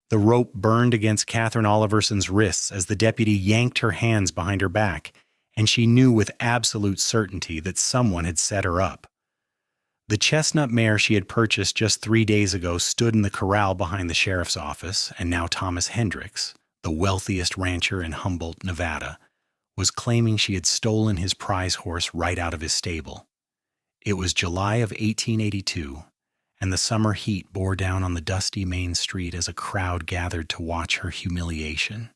The rope burned against Katherine Oliverson's wrists as the deputy yanked her hands behind her back, and she knew with absolute certainty that someone had set her up. The chestnut mare she had purchased just 3 days ago stood in the corral behind the sheriff's office, and now Thomas Hendricks, the wealthiest rancher in Humboldt, Nevada, was claiming she had stolen his prize horse right out of his stable. It was July of 1882, and the summer heat bore down on the dusty main street as a crowd gathered to watch her humiliation,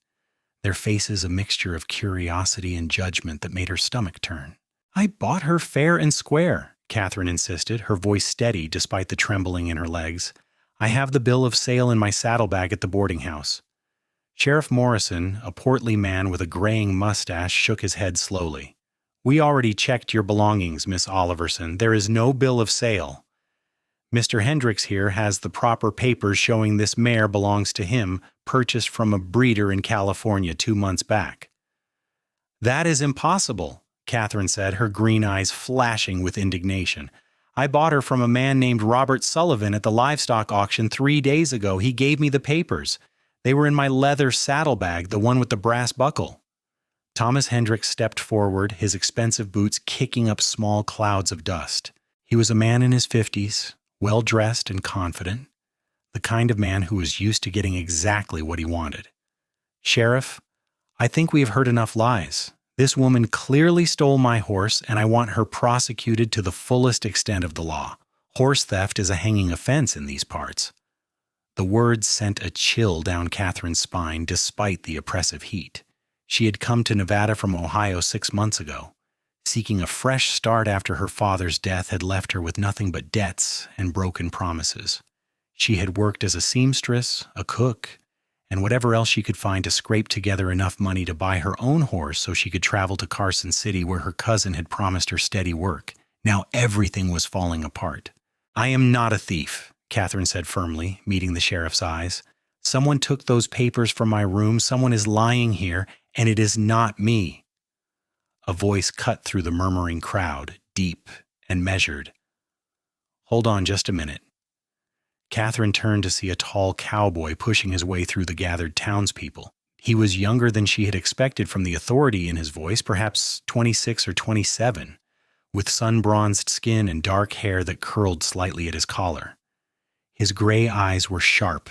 their faces a mixture of curiosity and judgment that made her stomach turn. "I bought her fair and square," Katherine insisted, her voice steady despite the trembling in her legs. "I have the bill of sale in my saddlebag at the boarding house." Sheriff Morrison, a portly man with a graying mustache, shook his head slowly. "We already checked your belongings, Miss Oliverson. There is no bill of sale. Mr. Hendricks here has the proper papers showing this mare belongs to him, purchased from a breeder in California 2 months back." "That is impossible," Katherine said, her green eyes flashing with indignation. "I bought her from a man named Robert Sullivan at the livestock auction 3 days ago. He gave me the papers. They were in my leather saddlebag, the one with the brass buckle." Thomas Hendricks stepped forward, his expensive boots kicking up small clouds of dust. He was a man in his 50s, well-dressed and confident, the kind of man who was used to getting exactly what he wanted. "Sheriff, I think we have heard enough lies. This woman clearly stole my horse, and I want her prosecuted to the fullest extent of the law. Horse theft is a hanging offense in these parts." The words sent a chill down Katherine's spine despite the oppressive heat. She had come to Nevada from Ohio 6 months ago. Seeking a fresh start after her father's death had left her with nothing but debts and broken promises. She had worked as a seamstress, a cook, and whatever else she could find to scrape together enough money to buy her own horse so she could travel to Carson City where her cousin had promised her steady work. Now everything was falling apart. "I am not a thief," Katherine said firmly, meeting the sheriff's eyes. "Someone took those papers from my room. Someone is lying here, and it is not me." A voice cut through the murmuring crowd, deep and measured. "Hold on just a minute." Katherine turned to see a tall cowboy pushing his way through the gathered townspeople. He was younger than she had expected from the authority in his voice, perhaps 26 or 27, with sun-bronzed skin and dark hair that curled slightly at his collar. His gray eyes were sharp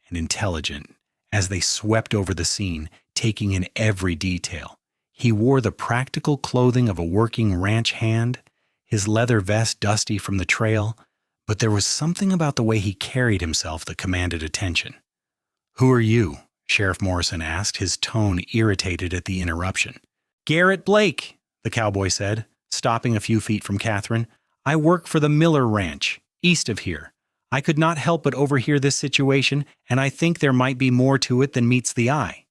and intelligent as they swept over the scene, taking in every detail. He wore the practical clothing of a working ranch hand, his leather vest dusty from the trail, but there was something about the way he carried himself that commanded attention. "Who are you?" Sheriff Morrison asked, his tone irritated at the interruption. "Garrett Blake," the cowboy said, stopping a few feet from Katherine. "I work for the Miller Ranch, east of here. I could not help but overhear this situation, and I think there might be more to it than meets the eye."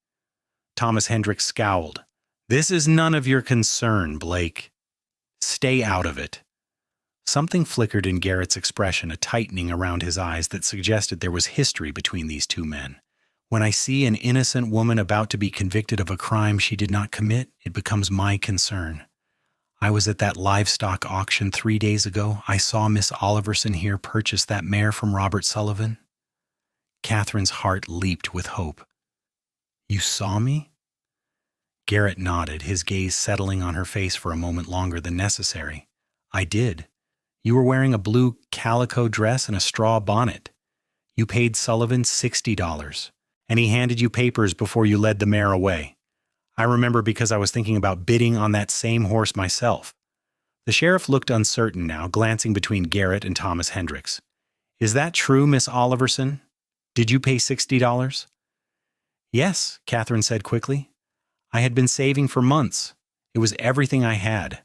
Thomas Hendricks scowled. "This is none of your concern, Blake. Stay out of it." Something flickered in Garrett's expression, a tightening around his eyes that suggested there was history between these two men. "When I see an innocent woman about to be convicted of a crime she did not commit, it becomes my concern. I was at that livestock auction 3 days ago. I saw Miss Oliverson here purchase that mare from Robert Sullivan." Katherine's heart leaped with hope. "You saw me?" Garrett nodded, his gaze settling on her face for a moment longer than necessary. "I did. You were wearing a blue calico dress and a straw bonnet. You paid Sullivan $60, and he handed you papers before you led the mare away. I remember because I was thinking about bidding on that same horse myself." The sheriff looked uncertain now, glancing between Garrett and Thomas Hendricks. "Is that true, Miss Oliverson? Did you pay $60? "Yes," Katherine said quickly. "I had been saving for months. It was everything I had."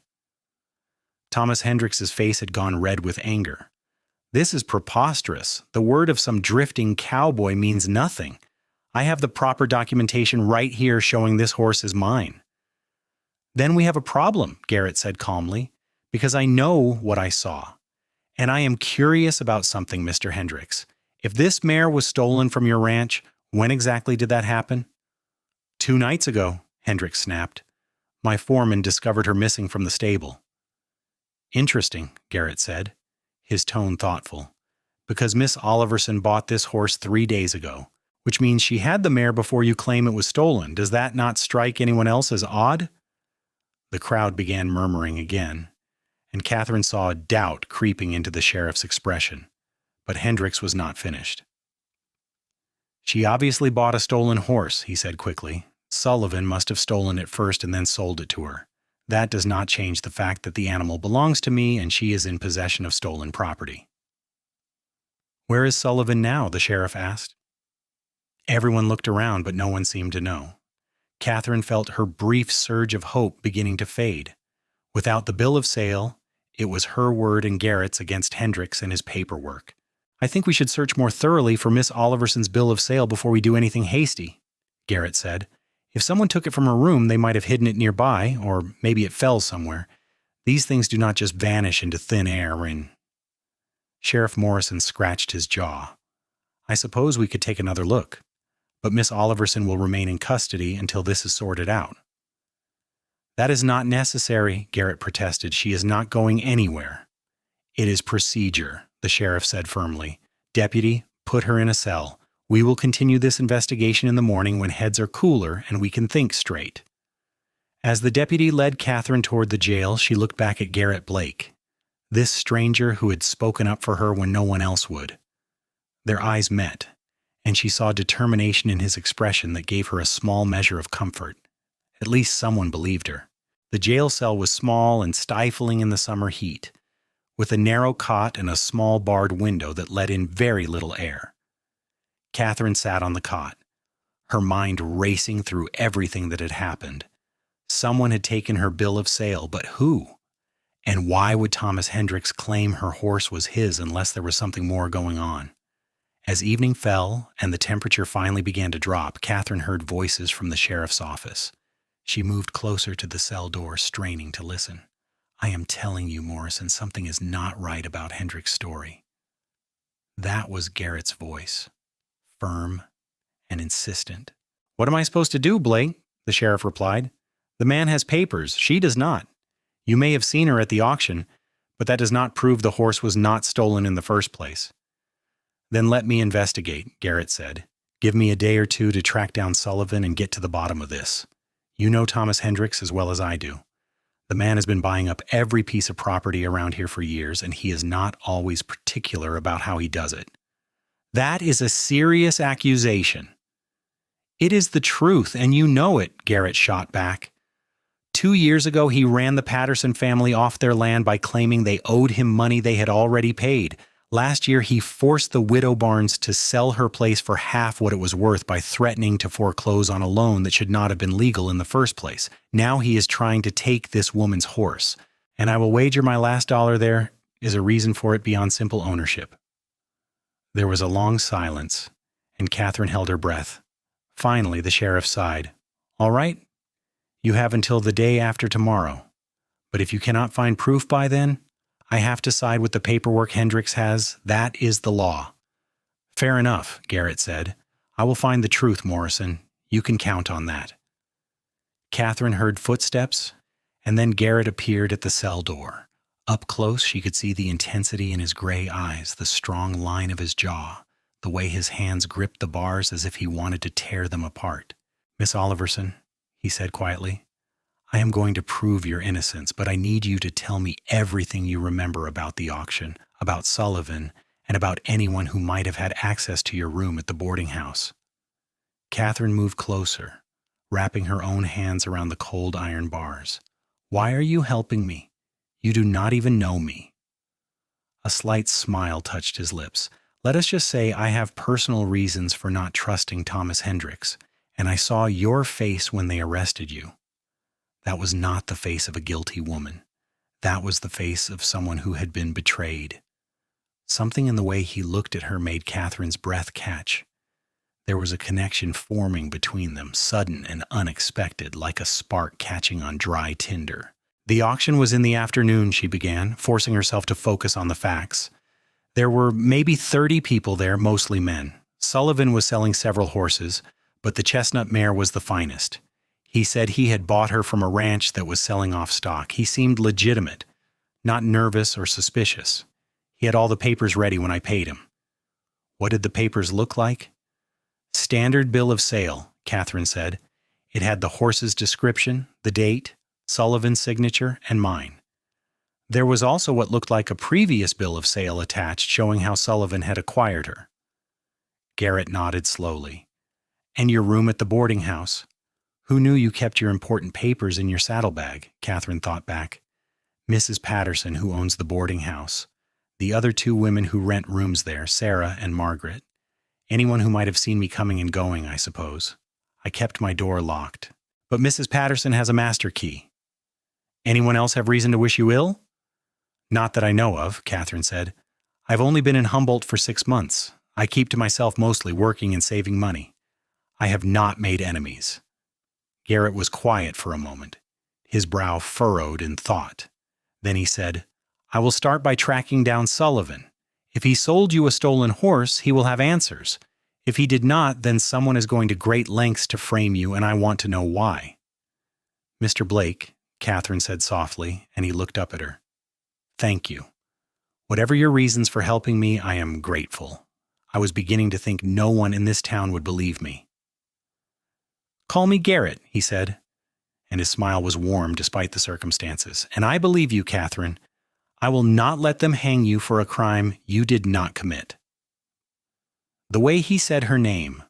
Thomas Hendricks's face had gone red with anger. "This is preposterous. The word of some drifting cowboy means nothing. I have the proper documentation right here showing this horse is mine." "Then we have a problem," Garrett said calmly, "because I know what I saw. And I am curious about something, Mr. Hendricks. If this mare was stolen from your ranch, when exactly did that happen?" "2 nights ago," Hendricks snapped. "My foreman discovered her missing from the stable." "Interesting," Garrett said, his tone thoughtful. "Because Miss Oliverson bought this horse 3 days ago. Which means she had the mare before you claim it was stolen. Does that not strike anyone else as odd? The crowd began murmuring again, and Katherine saw doubt creeping into the sheriff's expression. But Hendricks was not finished. She obviously bought a stolen horse, he said quickly. Sullivan must have stolen it first and then sold it to her. That does not change the fact that the animal belongs to me and she is in possession of stolen property. Where is Sullivan now? The sheriff asked. Everyone looked around, but no one seemed to know. Katherine felt her brief surge of hope beginning to fade. Without the bill of sale, it was her word and Garrett's against Hendricks and his paperwork. I think we should search more thoroughly for Miss Oliverson's bill of sale before we do anything hasty, Garrett said. If someone took it from her room, they might have hidden it nearby, or maybe it fell somewhere. These things do not just vanish into thin air and... Sheriff Morrison scratched his jaw. I suppose we could take another look, but Miss Oliverson will remain in custody until this is sorted out. That is not necessary, Garrett protested. She is not going anywhere. It is procedure, the sheriff said firmly. Deputy, put her in a cell. We will continue this investigation in the morning when heads are cooler and we can think straight. As the deputy led Katherine toward the jail, she looked back at Garrett Blake, this stranger who had spoken up for her when no one else would. Their eyes met, and she saw determination in his expression that gave her a small measure of comfort. At least someone believed her. The jail cell was small and stifling in the summer heat, with a narrow cot and a small barred window that let in very little air. Katherine sat on the cot, her mind racing through everything that had happened. Someone had taken her bill of sale, but who? And why would Thomas Hendricks claim her horse was his unless there was something more going on? As evening fell and the temperature finally began to drop, Katherine heard voices from the sheriff's office. She moved closer to the cell door, straining to listen. I am telling you, Morrison, something is not right about Hendricks' story. That was Garrett's voice, firm and insistent. What am I supposed to do, Blake? The sheriff replied. The man has papers. She does not. You may have seen her at the auction, but that does not prove the horse was not stolen in the first place. Then let me investigate, Garrett said. Give me a day or two to track down Sullivan and get to the bottom of this. You know Thomas Hendricks as well as I do. The man has been buying up every piece of property around here for years, and he is not always particular about how he does it. That is a serious accusation. It is the truth, and you know it, Garrett shot back. 2 years ago, he ran the Patterson family off their land by claiming they owed him money they had already paid. Last year, he forced the widow Barnes to sell her place for half what it was worth by threatening to foreclose on a loan that should not have been legal in the first place. Now he is trying to take this woman's horse, and I will wager my last dollar there is a reason for it beyond simple ownership. There was a long silence, and Katherine held her breath. Finally, the sheriff sighed. All right, you have until the day after tomorrow, but if you cannot find proof by then, I have to side with the paperwork Hendricks has. That is the law. Fair enough, Garrett said. I will find the truth, Morrison. You can count on that. Katherine heard footsteps, and then Garrett appeared at the cell door. Up close, she could see the intensity in his gray eyes, the strong line of his jaw, the way his hands gripped the bars as if he wanted to tear them apart. Miss Oliverson, he said quietly, I am going to prove your innocence, but I need you to tell me everything you remember about the auction, about Sullivan, and about anyone who might have had access to your room at the boarding house. Katherine moved closer, wrapping her own hands around the cold iron bars. Why are you helping me? You do not even know me. A slight smile touched his lips. Let us just say I have personal reasons for not trusting Thomas Hendricks, and I saw your face when they arrested you. That was not the face of a guilty woman. That was the face of someone who had been betrayed. Something in the way he looked at her made Katherine's breath catch. There was a connection forming between them, sudden and unexpected, like a spark catching on dry tinder. The auction was in the afternoon, she began, forcing herself to focus on the facts. There were maybe 30 people there, mostly men. Sullivan was selling several horses, but the chestnut mare was the finest. He said he had bought her from a ranch that was selling off stock. He seemed legitimate, not nervous or suspicious. He had all the papers ready when I paid him. What did the papers look like? Standard bill of sale, Katherine said. It had the horse's description, the date, Sullivan's signature, and mine. There was also what looked like a previous bill of sale attached showing how Sullivan had acquired her. Garrett nodded slowly. And your room at the boarding house. Who knew you kept your important papers in your saddlebag? Katherine thought back. Mrs. Patterson, who owns the boarding house. The other two women who rent rooms there, Sarah and Margaret. Anyone who might have seen me coming and going, I suppose. I kept my door locked. But Mrs. Patterson has a master key. Anyone else have reason to wish you ill? Not that I know of, Katherine said. I've only been in Humboldt for 6 months. I keep to myself mostly, working and saving money. I have not made enemies. Garrett was quiet for a moment, his brow furrowed in thought. Then he said, I will start by tracking down Sullivan. If he sold you a stolen horse, he will have answers. If he did not, then someone is going to great lengths to frame you, and I want to know why. Mr. Blake, Katherine said softly, and he looked up at her. Thank you. Whatever your reasons for helping me, I am grateful. I was beginning to think no one in this town would believe me. Call me Garrett, he said, and his smile was warm despite the circumstances. And I believe you, Katherine. I will not let them hang you for a crime you did not commit. The way he said her name,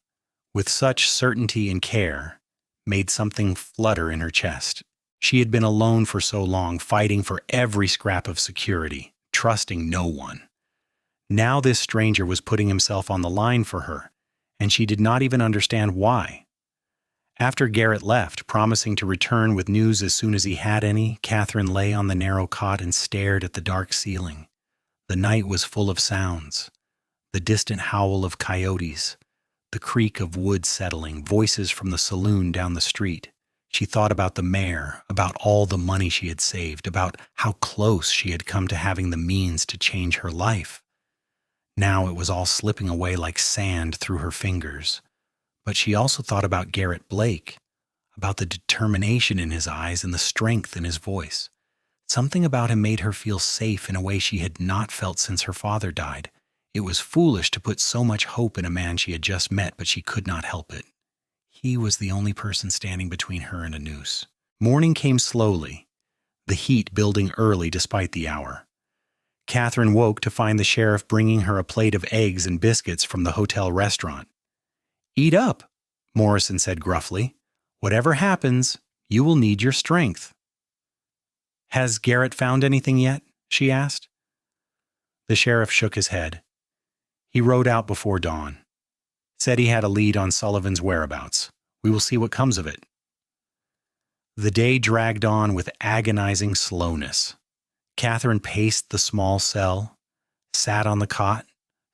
with such certainty and care, made something flutter in her chest. She had been alone for so long, fighting for every scrap of security, trusting no one. Now this stranger was putting himself on the line for her, and she did not even understand why. After Garrett left, promising to return with news as soon as he had any, Katherine lay on the narrow cot and stared at the dark ceiling. The night was full of sounds. The distant howl of coyotes, the creak of wood settling, voices from the saloon down the street. She thought about the mare, about all the money she had saved, about how close she had come to having the means to change her life. Now it was all slipping away like sand through her fingers. But she also thought about Garrett Blake, about the determination in his eyes and the strength in his voice. Something about him made her feel safe in a way she had not felt since her father died. It was foolish to put so much hope in a man she had just met, but she could not help it. He was the only person standing between her and a noose. Morning came slowly, the heat building early despite the hour. Katherine woke to find the sheriff bringing her a plate of eggs and biscuits from the hotel restaurant. Eat up, Morrison said gruffly. Whatever happens, you will need your strength. Has Garrett found anything yet? She asked. The sheriff shook his head. He rode out before dawn. Said he had a lead on Sullivan's whereabouts. We will see what comes of it. The day dragged on with agonizing slowness. Katherine paced the small cell, sat on the cot,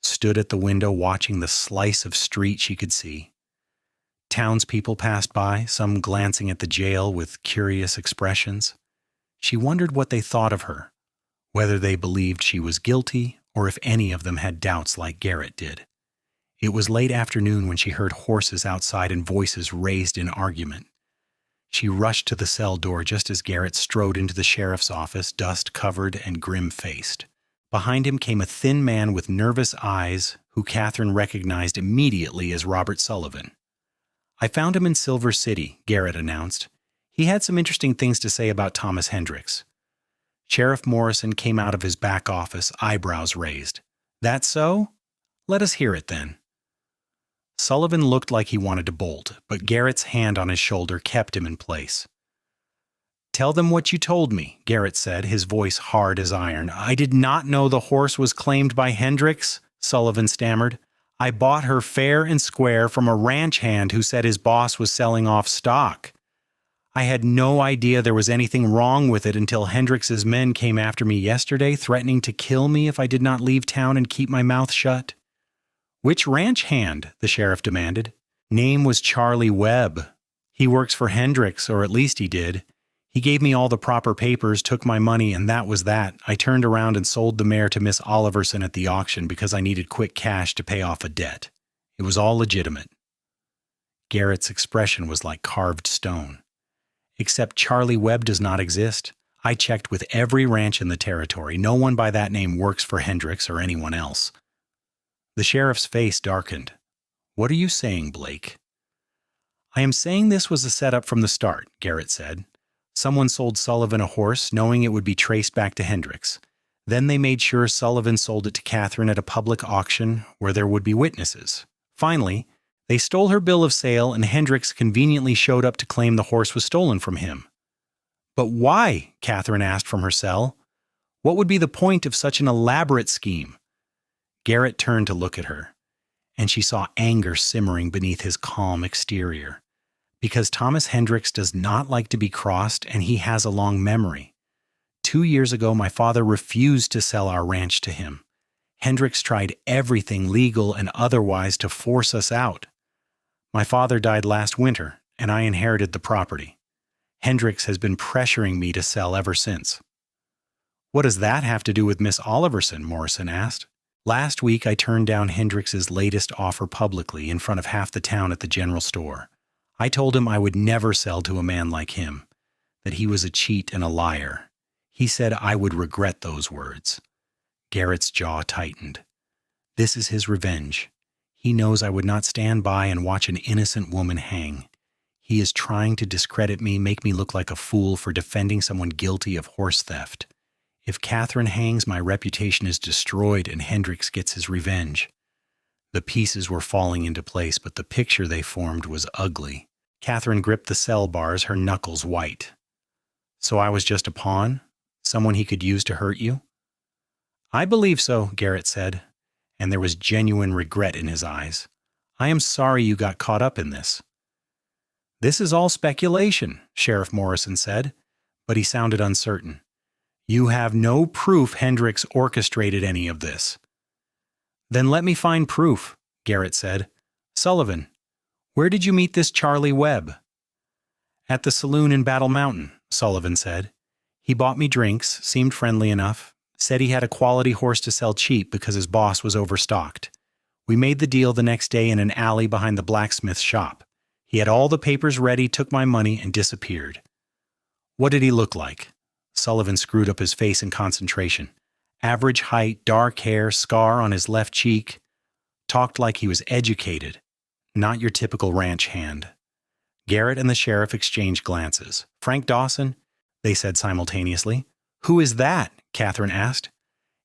stood at the window watching the slice of street she could see. Townspeople passed by, some glancing at the jail with curious expressions. She wondered what they thought of her, whether they believed she was guilty or if any of them had doubts like Garrett did. It was late afternoon when she heard horses outside and voices raised in argument. She rushed to the cell door just as Garrett strode into the sheriff's office, dust-covered and grim-faced. Behind him came a thin man with nervous eyes who Katherine recognized immediately as Robert Sullivan. I found him in Silver City, Garrett announced. He had some interesting things to say about Thomas Hendricks. Sheriff Morrison came out of his back office, eyebrows raised. That so? Let us hear it then. Sullivan looked like he wanted to bolt, but Garrett's hand on his shoulder kept him in place. Tell them what you told me, Garrett said, his voice hard as iron. I did not know the horse was claimed by Hendricks, Sullivan stammered. I bought her fair and square from a ranch hand who said his boss was selling off stock. I had no idea there was anything wrong with it until Hendricks's men came after me yesterday, threatening to kill me if I did not leave town and keep my mouth shut. Which ranch hand? The sheriff demanded. Name was Charlie Webb. He works for Hendricks, or at least he did. He gave me all the proper papers, took my money, and that was that. I turned around and sold the mare to Miss Oliverson at the auction because I needed quick cash to pay off a debt. It was all legitimate. Garrett's expression was like carved stone. Except Charlie Webb does not exist. I checked with every ranch in the territory. No one by that name works for Hendricks or anyone else. The sheriff's face darkened. What are you saying, Blake? I am saying this was a setup from the start, Garrett said. Someone sold Sullivan a horse, knowing it would be traced back to Hendricks. Then they made sure Sullivan sold it to Katherine at a public auction where there would be witnesses. Finally, they stole her bill of sale and Hendricks conveniently showed up to claim the horse was stolen from him. But why? Katherine asked from her cell. What would be the point of such an elaborate scheme? Garrett turned to look at her, and she saw anger simmering beneath his calm exterior. Because Thomas Hendricks does not like to be crossed and he has a long memory. 2 years ago, my father refused to sell our ranch to him. Hendricks tried everything legal and otherwise to force us out. My father died last winter, and I inherited the property. Hendricks has been pressuring me to sell ever since. What does that have to do with Miss Oliverson? Morrison asked. Last week, I turned down Hendricks's latest offer publicly in front of half the town at the general store. I told him I would never sell to a man like him, that he was a cheat and a liar. He said I would regret those words. Garrett's jaw tightened. This is his revenge. He knows I would not stand by and watch an innocent woman hang. He is trying to discredit me, make me look like a fool for defending someone guilty of horse theft. If Katherine hangs, my reputation is destroyed and Hendricks gets his revenge. The pieces were falling into place, but the picture they formed was ugly. Katherine gripped the cell bars, her knuckles white. So I was just a pawn? Someone he could use to hurt you? I believe so, Garrett said, and there was genuine regret in his eyes. I am sorry you got caught up in this. This is all speculation, Sheriff Morrison said, but he sounded uncertain. You have no proof Hendricks orchestrated any of this. Then let me find proof, Garrett said. Sullivan, where did you meet this Charlie Webb? At the saloon in Battle Mountain, Sullivan said. He bought me drinks, seemed friendly enough, said he had a quality horse to sell cheap because his boss was overstocked. We made the deal the next day in an alley behind the blacksmith's shop. He had all the papers ready, took my money, and disappeared. What did he look like? Sullivan screwed up his face in concentration. Average height, dark hair, scar on his left cheek. Talked like he was educated. Not your typical ranch hand. Garrett and the sheriff exchanged glances. Frank Dawson? They said simultaneously. Who is that? Katherine asked.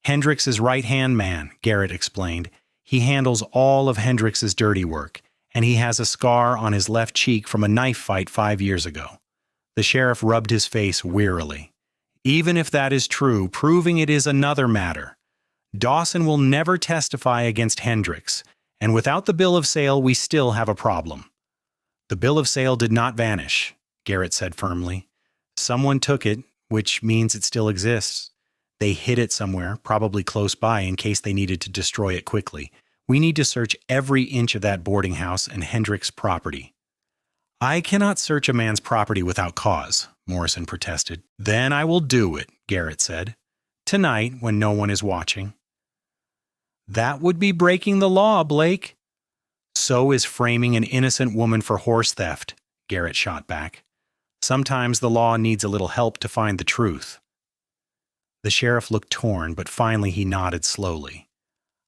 Hendricks's right-hand man, Garrett explained. He handles all of Hendricks's dirty work, and he has a scar on his left cheek from a knife fight 5 years ago. The sheriff rubbed his face wearily. Even if that is true, proving it is another matter. Dawson will never testify against Hendricks, and without the bill of sale, we still have a problem. The bill of sale did not vanish, Garrett said firmly. Someone took it, which means it still exists. They hid it somewhere, probably close by, in case they needed to destroy it quickly. We need to search every inch of that boarding house and Hendricks' property. I cannot search a man's property without cause, Morrison protested. Then I will do it, Garrett said. Tonight, when no one is watching. That would be breaking the law, Blake. So is framing an innocent woman for horse theft, Garrett shot back. Sometimes the law needs a little help to find the truth. The sheriff looked torn, but finally he nodded slowly.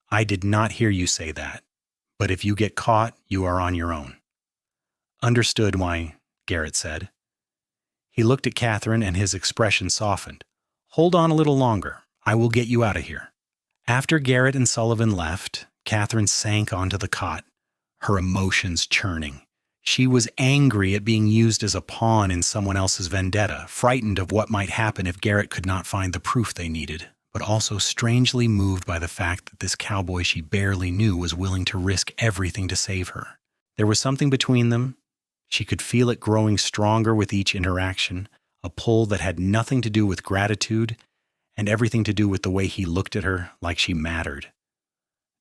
I did not hear you say that, but if you get caught, you are on your own. Understood why, Garrett said. He looked at Katherine and his expression softened. Hold on a little longer. I will get you out of here. After Garrett and Sullivan left, Katherine sank onto the cot, her emotions churning. She was angry at being used as a pawn in someone else's vendetta, frightened of what might happen if Garrett could not find the proof they needed, but also strangely moved by the fact that this cowboy she barely knew was willing to risk everything to save her. There was something between them. She could feel it growing stronger with each interaction, a pull that had nothing to do with gratitude and everything to do with the way he looked at her like she mattered.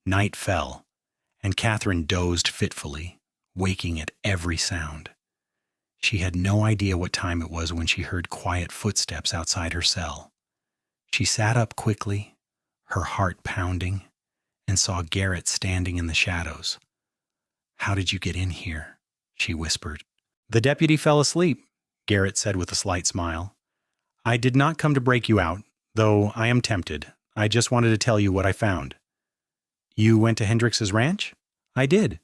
Night fell, and Katherine dozed fitfully, waking at every sound. She had no idea what time it was when she heard quiet footsteps outside her cell. She sat up quickly, her heart pounding, and saw Garrett standing in the shadows. "How did you get in here?" she whispered. "The deputy fell asleep," Garrett said with a slight smile. "I did not come to break you out, though I am tempted. I just wanted to tell you what I found." "You went to Hendricks's ranch?" "I did.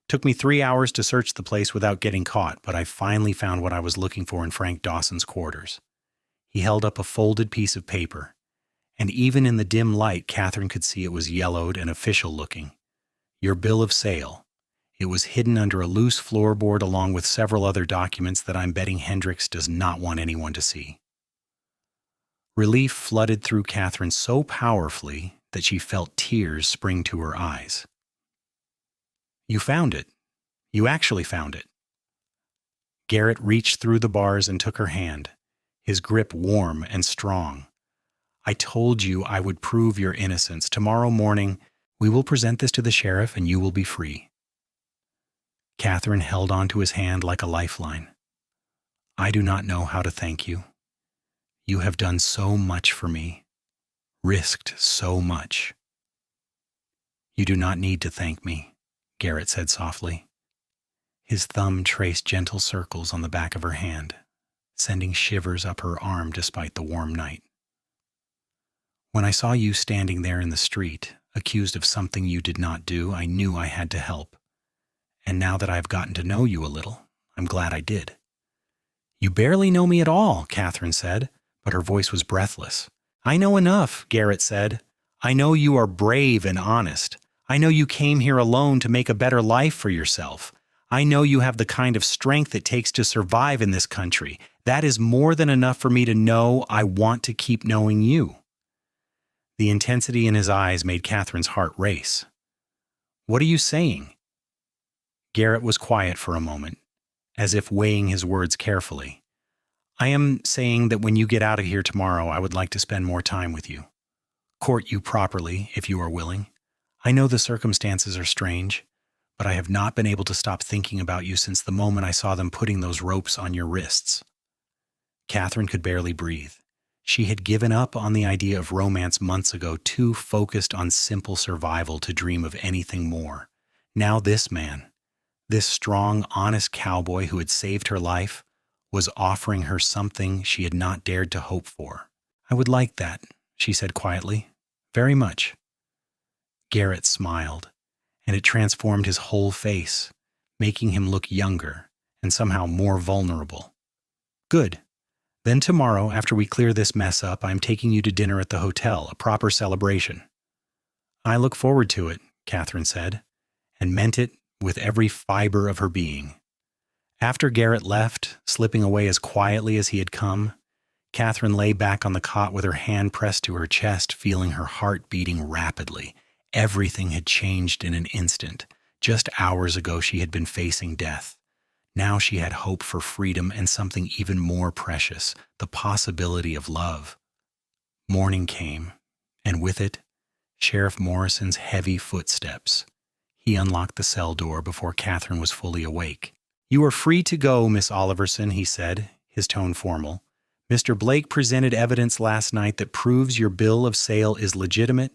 Took me 3 hours to search the place without getting caught, but I finally found what I was looking for in Frank Dawson's quarters. He held up a folded piece of paper, and even in the dim light, Katherine could see it was yellowed and official-looking. Your bill of sale. It was hidden under a loose floorboard along with several other documents that I'm betting Hendricks does not want anyone to see. Relief flooded through Katherine so powerfully that she felt tears spring to her eyes. You found it. You actually found it. Garrett reached through the bars and took her hand, his grip warm and strong. I told you I would prove your innocence. Tomorrow morning, we will present this to the sheriff and you will be free. Katherine held onto his hand like a lifeline. I do not know how to thank you. You have done so much for me, risked so much. You do not need to thank me, Garrett said softly. His thumb traced gentle circles on the back of her hand, sending shivers up her arm despite the warm night. When I saw you standing there in the street, accused of something you did not do, I knew I had to help. And now that I've gotten to know you a little, I'm glad I did. You barely know me at all, Katherine said, but her voice was breathless. I know enough, Garrett said. I know you are brave and honest. I know you came here alone to make a better life for yourself. I know you have the kind of strength it takes to survive in this country. That is more than enough for me to know I want to keep knowing you. The intensity in his eyes made Katherine's heart race. What are you saying? Garrett was quiet for a moment, as if weighing his words carefully. I am saying that when you get out of here tomorrow, I would like to spend more time with you. Court you properly, if you are willing. I know the circumstances are strange, but I have not been able to stop thinking about you since the moment I saw them putting those ropes on your wrists. Katherine could barely breathe. She had given up on the idea of romance months ago, too focused on simple survival to dream of anything more. Now this man, this strong, honest cowboy who had saved her life, was offering her something she had not dared to hope for. I would like that, she said quietly. Very much. Garrett smiled, and it transformed his whole face, making him look younger and somehow more vulnerable. Good. Then tomorrow, after we clear this mess up, I'm taking you to dinner at the hotel, a proper celebration. I look forward to it, Katherine said, and meant it with every fiber of her being. After Garrett left, slipping away as quietly as he had come, Katherine lay back on the cot with her hand pressed to her chest, feeling her heart beating rapidly. Everything had changed in an instant. Just hours ago she had been facing death. Now she had hope for freedom and something even more precious, the possibility of love. Morning came, and with it, Sheriff Morrison's heavy footsteps. He unlocked the cell door before Katherine was fully awake. You are free to go, Miss Oliverson, he said, his tone formal. Mr. Blake presented evidence last night that proves your bill of sale is legitimate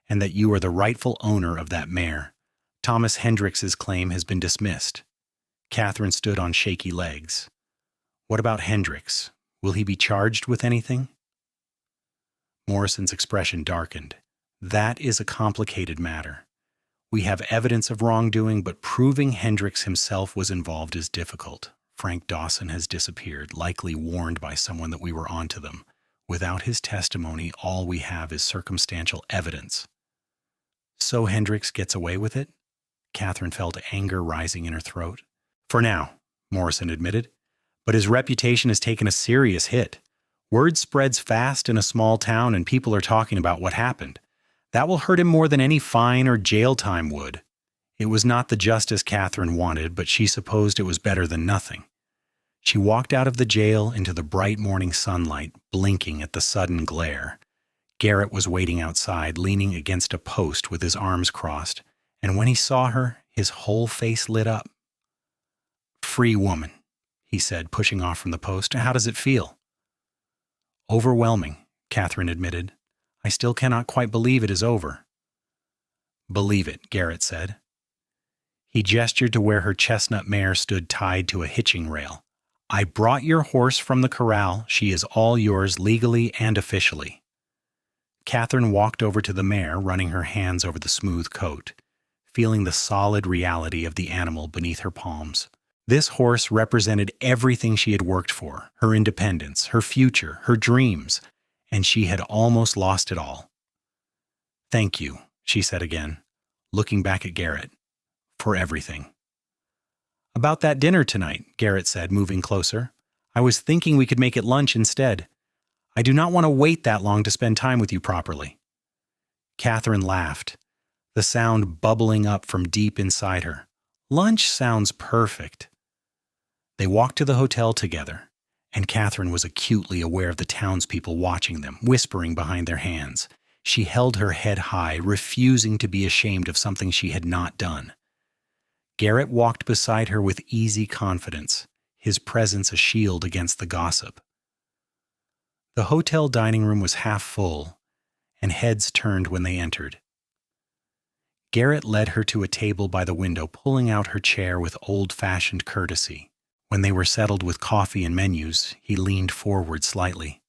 and that you are the rightful owner of that mare. Thomas Hendricks's claim has been dismissed. Katherine stood on shaky legs. What about Hendricks? Will he be charged with anything? Morrison's expression darkened. That is a complicated matter. We have evidence of wrongdoing, but proving Hendricks himself was involved is difficult. Frank Dawson has disappeared, likely warned by someone that we were onto them. Without his testimony, all we have is circumstantial evidence. So Hendricks gets away with it? Katherine felt anger rising in her throat. For now, Morrison admitted, but his reputation has taken a serious hit. Word spreads fast in a small town and people are talking about what happened. That will hurt him more than any fine or jail time would. It was not the justice Katherine wanted, but she supposed it was better than nothing. She walked out of the jail into the bright morning sunlight, blinking at the sudden glare. Garrett was waiting outside, leaning against a post with his arms crossed, and when he saw her, his whole face lit up. Free woman, he said, pushing off from the post. How does it feel? Overwhelming, Katherine admitted. I still cannot quite believe it is over. Believe it, Garrett said. He gestured to where her chestnut mare stood tied to a hitching rail. I brought your horse from the corral. She is all yours legally and officially. Katherine walked over to the mare, running her hands over the smooth coat. feeling the solid reality of the animal beneath her palms. This horse represented everything she had worked for, her independence, her future, her dreams, and she had almost lost it all. "Thank you," she said again, looking back at Garrett, "for everything." "About that dinner tonight," Garrett said, moving closer. "I was thinking we could make it lunch instead. I do not want to wait that long to spend time with you properly." Katherine laughed, the sound bubbling up from deep inside her. "Lunch sounds perfect." They walked to the hotel together, and Katherine was acutely aware of the townspeople watching them, whispering behind their hands. She held her head high, refusing to be ashamed of something she had not done. Garrett walked beside her with easy confidence, his presence a shield against the gossip. The hotel dining room was half full, and heads turned when they entered. Garrett led her to a table by the window, pulling out her chair with old-fashioned courtesy. When they were settled with coffee and menus, he leaned forward slightly.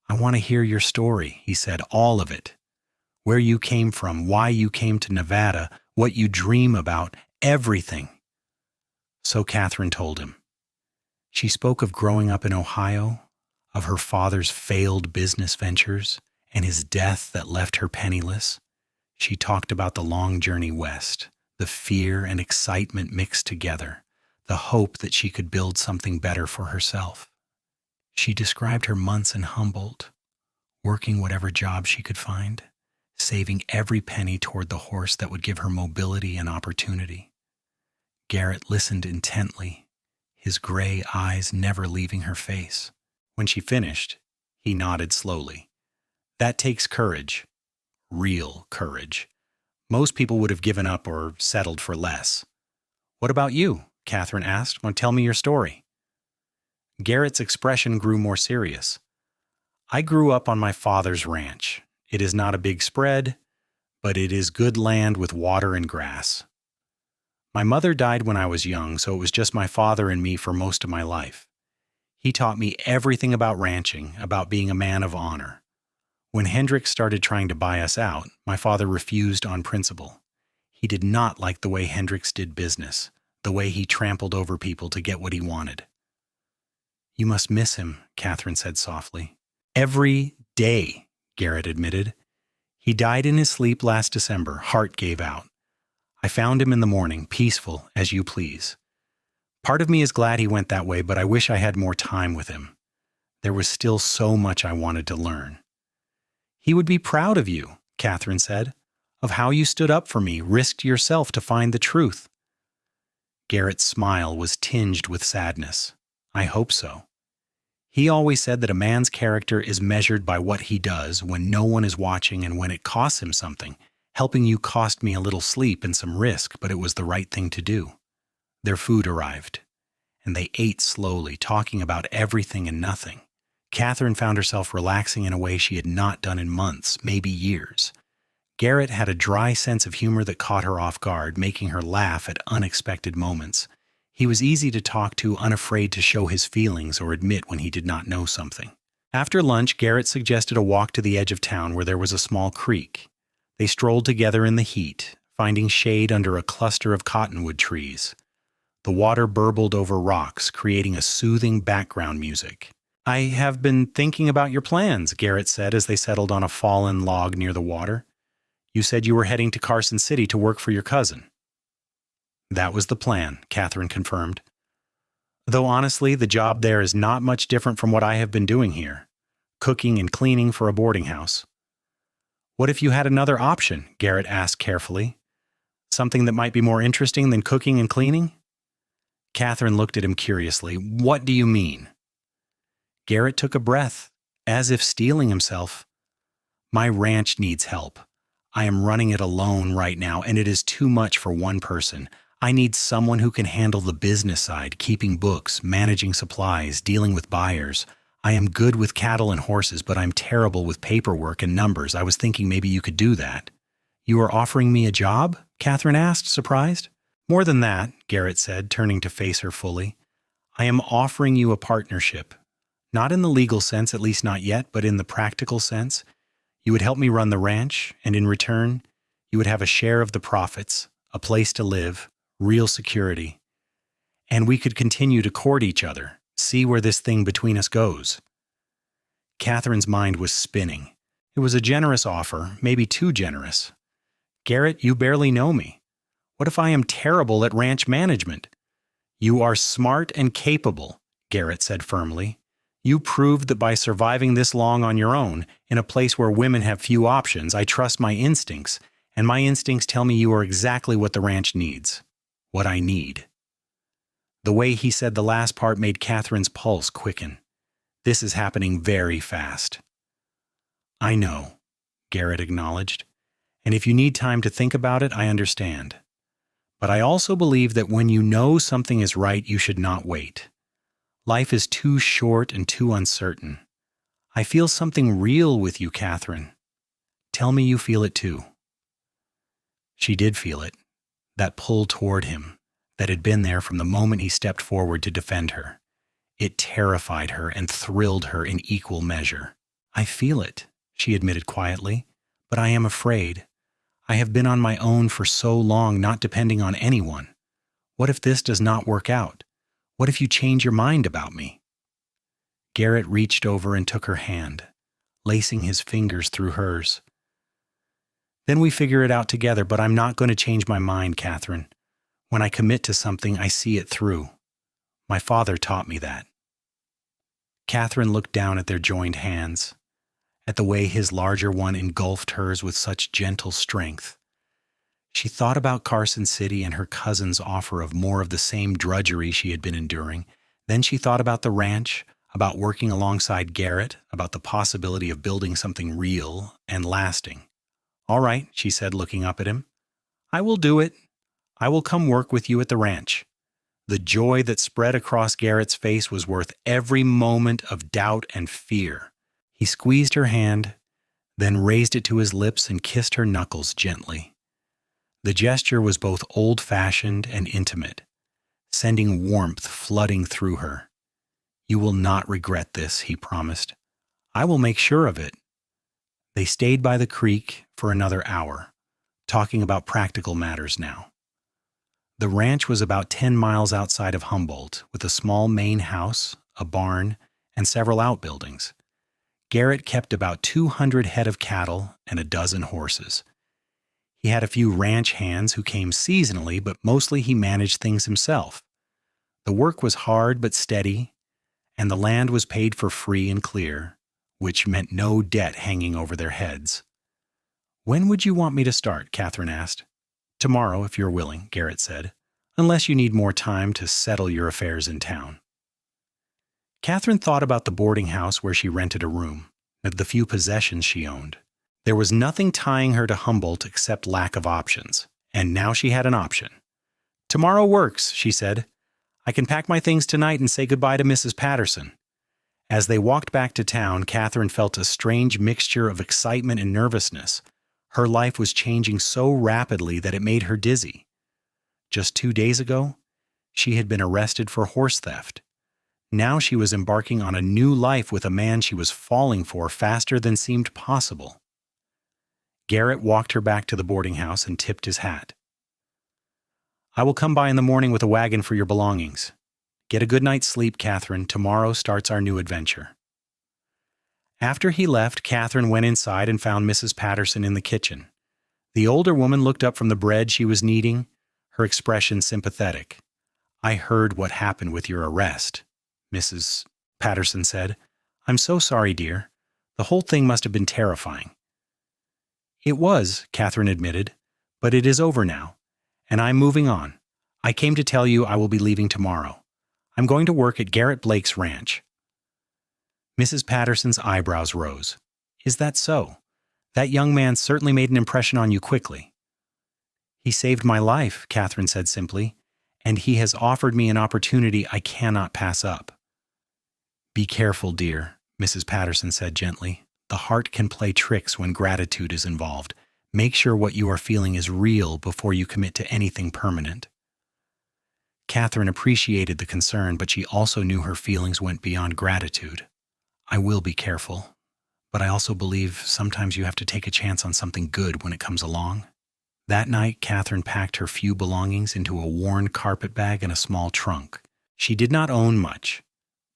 "I want to hear your story," he said, "all of it. Where you came from, why you came to Nevada, what you dream about, everything." So Katherine told him. She spoke of growing up in Ohio, of her father's failed business ventures, and his death that left her penniless. She talked about the long journey west, the fear and excitement mixed together, the hope that she could build something better for herself. She described her months in Humboldt, working whatever job she could find, saving every penny toward the horse that would give her mobility and opportunity. Garrett listened intently, his gray eyes never leaving her face. When she finished, he nodded slowly. "That takes courage. Real courage. Most people would have given up or settled for less." "What about you?" Katherine asked. "Want to tell me your story?" Garrett's expression grew more serious. "I grew up on my father's ranch. It is not a big spread, but it is good land with water and grass. My mother died when I was young, so it was just my father and me for most of my life. He taught me everything about ranching, about being a man of honor. When Hendricks started trying to buy us out, my father refused on principle. He did not like the way Hendricks did business, the way he trampled over people to get what he wanted." "You must miss him," Katherine said softly. "Every day," Garrett admitted. "He died in his sleep last December. Heart gave out. I found him in the morning, peaceful as you please. Part of me is glad he went that way, but I wish I had more time with him. There was still so much I wanted to learn." "He would be proud of you," Katherine said, "of how you stood up for me, risked yourself to find the truth." Garrett's smile was tinged with sadness. "I hope so. He always said that a man's character is measured by what he does when no one is watching and when it costs him something. Helping you cost me a little sleep and some risk, but it was the right thing to do." Their food arrived, and they ate slowly, talking about everything and nothing. Katherine found herself relaxing in a way she had not done in months, maybe years. Garrett had a dry sense of humor that caught her off guard, making her laugh at unexpected moments. He was easy to talk to, unafraid to show his feelings or admit when he did not know something. After lunch, Garrett suggested a walk to the edge of town where there was a small creek. They strolled together in the heat, finding shade under a cluster of cottonwood trees. The water burbled over rocks, creating a soothing background music. "I have been thinking about your plans," Garrett said as they settled on a fallen log near the water. "You said you were heading to Carson City to work for your cousin." "That was the plan," Katherine confirmed. "Though honestly, the job there is not much different from what I have been doing here. Cooking and cleaning for a boarding house." "What if you had another option?" Garrett asked carefully. "Something that might be more interesting than cooking and cleaning?" Katherine looked at him curiously. "What do you mean?" Garrett took a breath, as if steeling himself. "My ranch needs help. I am running it alone right now, and it is too much for one person. I need someone who can handle the business side, keeping books, managing supplies, dealing with buyers. I am good with cattle and horses, but I'm terrible with paperwork and numbers. I was thinking maybe you could do that." "You are offering me a job?" Katherine asked, surprised. "More than that," Garrett said, turning to face her fully. "I am offering you a partnership. Not in the legal sense, at least not yet, but in the practical sense. You would help me run the ranch, and in return, You would have a share of the profits, a place to live, real security. And we could continue to court each other, see where this thing between us goes. Catherine's mind was spinning. It was a generous offer, maybe too generous. Garrett, you barely know me. What if I am terrible at ranch management? You are smart and capable, Garrett said firmly. You proved that by surviving this long on your own, in a place where women have few options, I trust my instincts, and my instincts tell me you are exactly what the ranch needs. What I need. The way he said the last part made Catherine's pulse quicken. This is happening very fast. I know, Garrett acknowledged, and if you need time to think about it, I understand. But I also believe that when you know something is right, you should not wait. Life is too short and too uncertain. I feel something real with you, Katherine. Tell me you feel it too. She did feel it, that pull toward him, that had been there from the moment he stepped forward to defend her. It terrified her and thrilled her in equal measure. I feel it, she admitted quietly, but I am afraid. I have been on my own for so long, not depending on anyone. What if this does not work out? What if you change your mind about me? Garrett reached over and took her hand, lacing his fingers through hers. Then we figure it out together, but I'm not going to change my mind, Katherine. When I commit to something, I see it through. My father taught me that. Katherine looked down at their joined hands, at the way his larger one engulfed hers with such gentle strength. She thought about Carson City and her cousin's offer of more of the same drudgery she had been enduring. Then she thought about the ranch, about working alongside Garrett, about the possibility of building something real and lasting. All right, she said, looking up at him. I will do it. I will come work with you at the ranch. The joy that spread across Garrett's face was worth every moment of doubt and fear. He squeezed her hand, then raised it to his lips and kissed her knuckles gently. The gesture was both old-fashioned and intimate, sending warmth flooding through her. You will not regret this, he promised. I will make sure of it. They stayed by the creek for another hour, talking about practical matters now. The ranch was about 10 miles outside of Humboldt, with a small main house, a barn, and several outbuildings. Garrett kept about 200 head of cattle and a dozen horses. He had a few ranch hands who came seasonally, but mostly he managed things himself. The work was hard but steady, and the land was paid for free and clear, which meant no debt hanging over their heads. When would you want me to start? Katherine asked. Tomorrow, if you're willing, Garrett said, unless you need more time to settle your affairs in town. Katherine thought about the boarding house where she rented a room, of the few possessions she owned. There was nothing tying her to Humboldt except lack of options, and now she had an option. Tomorrow works, she said. I can pack my things tonight and say goodbye to Mrs. Patterson. As they walked back to town, Katherine felt a strange mixture of excitement and nervousness. Her life was changing so rapidly that it made her dizzy. Just 2 days ago, she had been arrested for horse theft. Now she was embarking on a new life with a man she was falling for faster than seemed possible. Garrett walked her back to the boarding house and tipped his hat. I will come by in the morning with a wagon for your belongings. Get a good night's sleep, Katherine. Tomorrow starts our new adventure. After he left, Katherine went inside and found Mrs. Patterson in the kitchen. The older woman looked up from the bread she was kneading, her expression sympathetic. I heard what happened with your arrest, Mrs. Patterson said. I'm so sorry, dear. The whole thing must have been terrifying. It was, Katherine admitted, but it is over now, and I'm moving on. I came to tell you I will be leaving tomorrow. I'm going to work at Garrett Blake's ranch. Mrs. Patterson's eyebrows rose. Is that so? That young man certainly made an impression on you quickly. He saved my life, Katherine said simply, and he has offered me an opportunity I cannot pass up. Be careful, dear, Mrs. Patterson said gently. The heart can play tricks when gratitude is involved. Make sure what you are feeling is real before you commit to anything permanent. Katherine appreciated the concern, but she also knew her feelings went beyond gratitude. I will be careful, but I also believe sometimes you have to take a chance on something good when it comes along. That night, Katherine packed her few belongings into a worn carpet bag and a small trunk. She did not own much,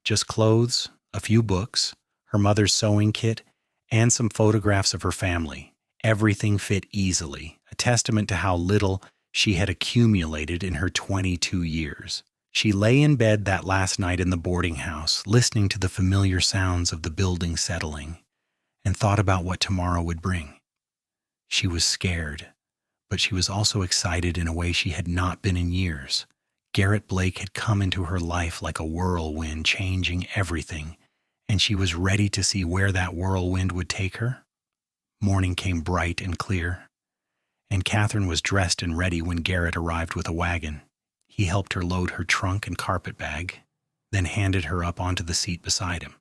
just clothes, a few books, her mother's sewing kit, and some photographs of her family. Everything fit easily, a testament to how little she had accumulated in her 22 years. She lay in bed that last night in the boarding house, listening to the familiar sounds of the building settling, and thought about what tomorrow would bring. She was scared, but she was also excited in a way she had not been in years. Garrett Blake had come into her life like a whirlwind, changing everything, and she was ready to see where that whirlwind would take her. Morning came bright and clear, and Katherine was dressed and ready when Garrett arrived with a wagon. He helped her load her trunk and carpet bag, then handed her up onto the seat beside him.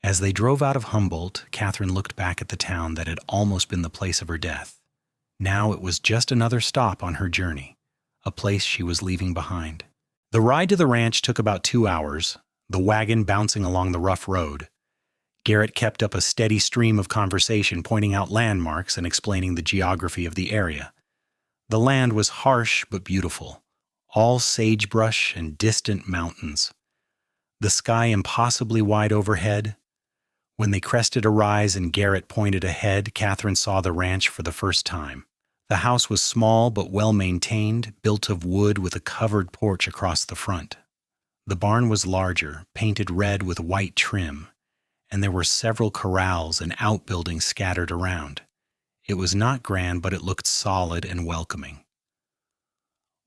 As they drove out of Humboldt, Katherine looked back at the town that had almost been the place of her death. Now it was just another stop on her journey, a place she was leaving behind. The ride to the ranch took about 2 hours, the wagon bouncing along the rough road. Garrett kept up a steady stream of conversation, pointing out landmarks and explaining the geography of the area. The land was harsh but beautiful, all sagebrush and distant mountains. The sky impossibly wide overhead. When they crested a rise and Garrett pointed ahead, Katherine saw the ranch for the first time. The house was small but well-maintained, built of wood with a covered porch across the front. The barn was larger, painted red with white trim, and there were several corrals and outbuildings scattered around. It was not grand, but it looked solid and welcoming.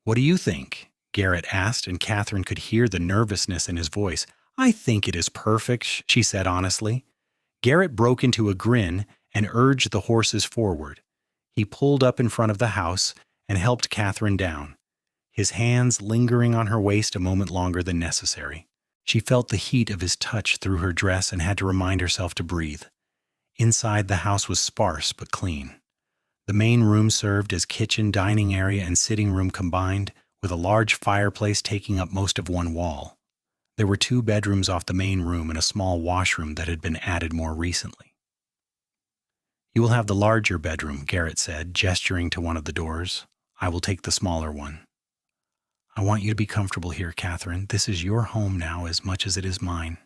"What do you think?" Garrett asked, and Katherine could hear the nervousness in his voice. "I think it is perfect," she said honestly. Garrett broke into a grin and urged the horses forward. He pulled up in front of the house and helped Katherine down, his hands lingering on her waist a moment longer than necessary. She felt the heat of his touch through her dress and had to remind herself to breathe. Inside, the house was sparse but clean. The main room served as kitchen, dining area, and sitting room combined, with a large fireplace taking up most of one wall. There were 2 bedrooms off the main room and a small washroom that had been added more recently. "You will have the larger bedroom," Garrett said, gesturing to one of the doors. "I will take the smaller one." "I want you to be comfortable here, Katherine. This is your home now as much as it is mine."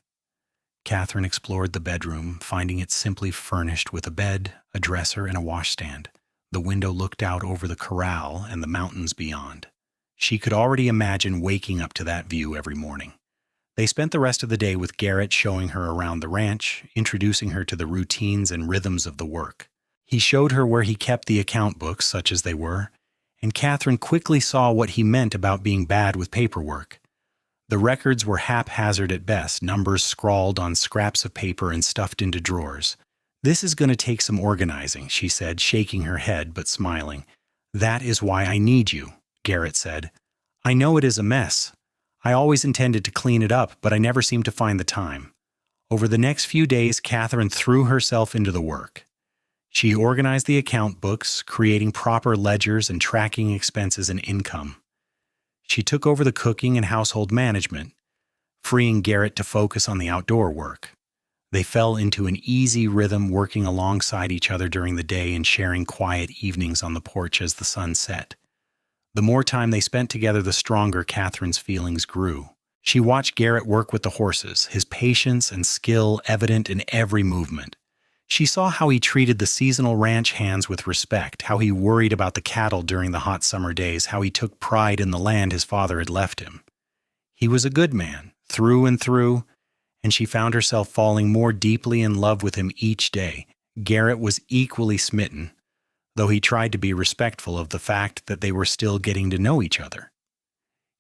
Katherine explored the bedroom, finding it simply furnished with a bed, a dresser, and a washstand. The window looked out over the corral and the mountains beyond. She could already imagine waking up to that view every morning. They spent the rest of the day with Garrett showing her around the ranch, introducing her to the routines and rhythms of the work. He showed her where he kept the account books, such as they were, and Katherine quickly saw what he meant about being bad with paperwork. The records were haphazard at best, numbers scrawled on scraps of paper and stuffed into drawers. "This is going to take some organizing," she said, shaking her head but smiling. "That is why I need you," Garrett said. "I know it is a mess. I always intended to clean it up, but I never seemed to find the time." Over the next few days, Katherine threw herself into the work. She organized the account books, creating proper ledgers and tracking expenses and income. She took over the cooking and household management, freeing Garrett to focus on the outdoor work. They fell into an easy rhythm, working alongside each other during the day and sharing quiet evenings on the porch as the sun set. The more time they spent together, the stronger Katherine's feelings grew. She watched Garrett work with the horses, his patience and skill evident in every movement. She saw how he treated the seasonal ranch hands with respect, how he worried about the cattle during the hot summer days, how he took pride in the land his father had left him. He was a good man, through and through, and she found herself falling more deeply in love with him each day. Garrett was equally smitten, though he tried to be respectful of the fact that they were still getting to know each other.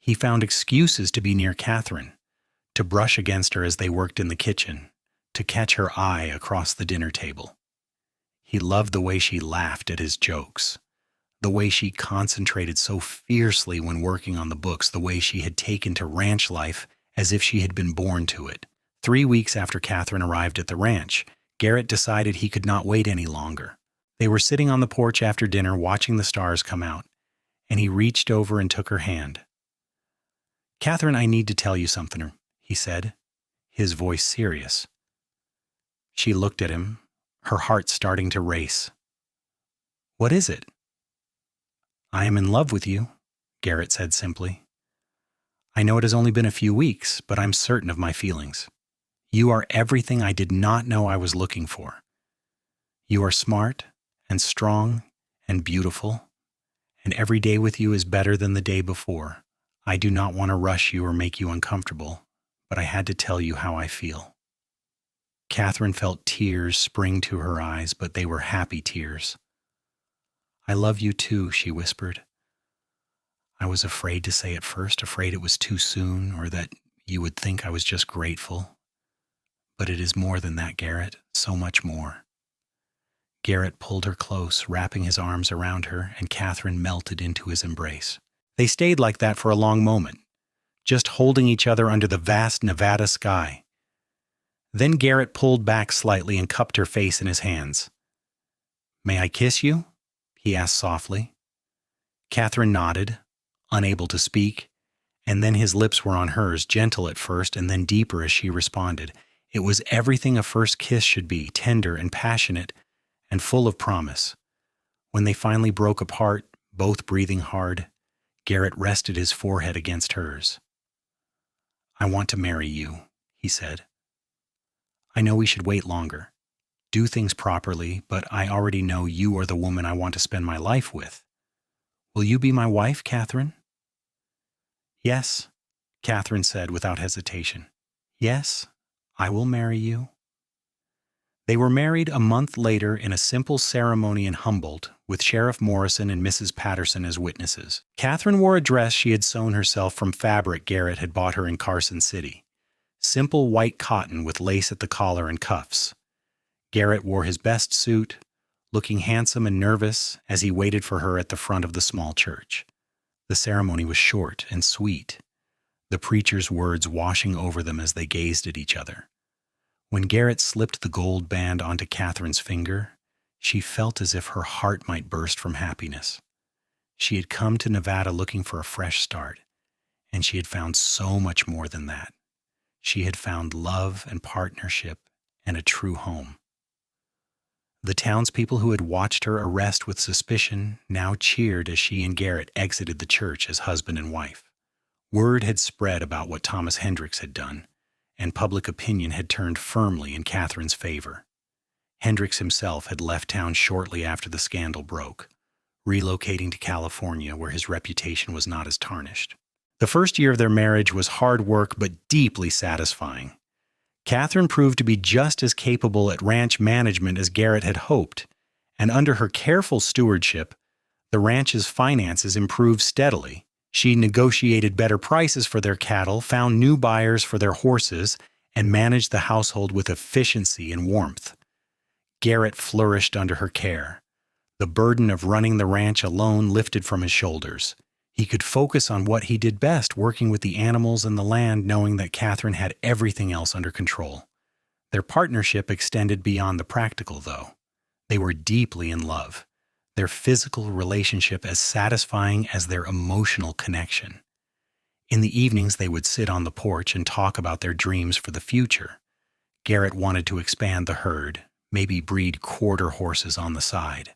He found excuses to be near Katherine, to brush against her as they worked in the kitchen, to catch her eye across the dinner table. He loved the way she laughed at his jokes, the way she concentrated so fiercely when working on the books, the way she had taken to ranch life as if she had been born to it. 3 weeks after Katherine arrived at the ranch, Garrett decided he could not wait any longer. They were sitting on the porch after dinner watching the stars come out, and he reached over and took her hand. "Katherine, I need to tell you something," he said, his voice serious. She looked at him, her heart starting to race. "What is it?" I am in love with you, Garrett said simply. I know it has only been a few weeks, but I'm certain of my feelings. You are everything I did not know I was looking for. You are smart and strong and beautiful, and every day with you is better than the day before. I do not want to rush you or make you uncomfortable, but I had to tell you how I feel. Katherine felt tears spring to her eyes, but they were happy tears. I love you too, she whispered. I was afraid to say it first, afraid it was too soon or that you would think I was just grateful. But it is more than that, Garrett, so much more. Garrett pulled her close, wrapping his arms around her, and Katherine melted into his embrace. They stayed like that for a long moment, just holding each other under the vast Nevada sky. Then Garrett pulled back slightly and cupped her face in his hands. May I kiss you? He asked softly. Katherine nodded, unable to speak, and then his lips were on hers, gentle at first and then deeper as she responded. It was everything a first kiss should be, tender and passionate and full of promise. When they finally broke apart, both breathing hard, Garrett rested his forehead against hers. I want to marry you, he said. I know we should wait longer, do things properly, but I already know you are the woman I want to spend my life with. Will you be my wife, Katherine? Yes, Katherine said without hesitation. Yes, I will marry you. They were married a month later in a simple ceremony in Humboldt, with Sheriff Morrison and Mrs. Patterson as witnesses. Katherine wore a dress she had sewn herself from fabric Garrett had bought her in Carson City. Simple white cotton with lace at the collar and cuffs. Garrett wore his best suit, looking handsome and nervous as he waited for her at the front of the small church. The ceremony was short and sweet, the preacher's words washing over them as they gazed at each other. When Garrett slipped the gold band onto Katherine's finger, she felt as if her heart might burst from happiness. She had come to Nevada looking for a fresh start, and she had found so much more than that. She had found love and partnership and a true home. The townspeople who had watched her arrest with suspicion now cheered as she and Garrett exited the church as husband and wife. Word had spread about what Thomas Hendricks had done, and public opinion had turned firmly in Katherine's favor. Hendricks himself had left town shortly after the scandal broke, relocating to California where his reputation was not as tarnished. The first year of their marriage was hard work but deeply satisfying. Katherine proved to be just as capable at ranch management as Garrett had hoped, and under her careful stewardship, the ranch's finances improved steadily. She negotiated better prices for their cattle, found new buyers for their horses, and managed the household with efficiency and warmth. Garrett flourished under her care. The burden of running the ranch alone lifted from his shoulders. He could focus on what he did best, working with the animals and the land, knowing that Katherine had everything else under control. Their partnership extended beyond the practical, though. They were deeply in love, their physical relationship as satisfying as their emotional connection. In the evenings, they would sit on the porch and talk about their dreams for the future. Garrett wanted to expand the herd, maybe breed quarter horses on the side.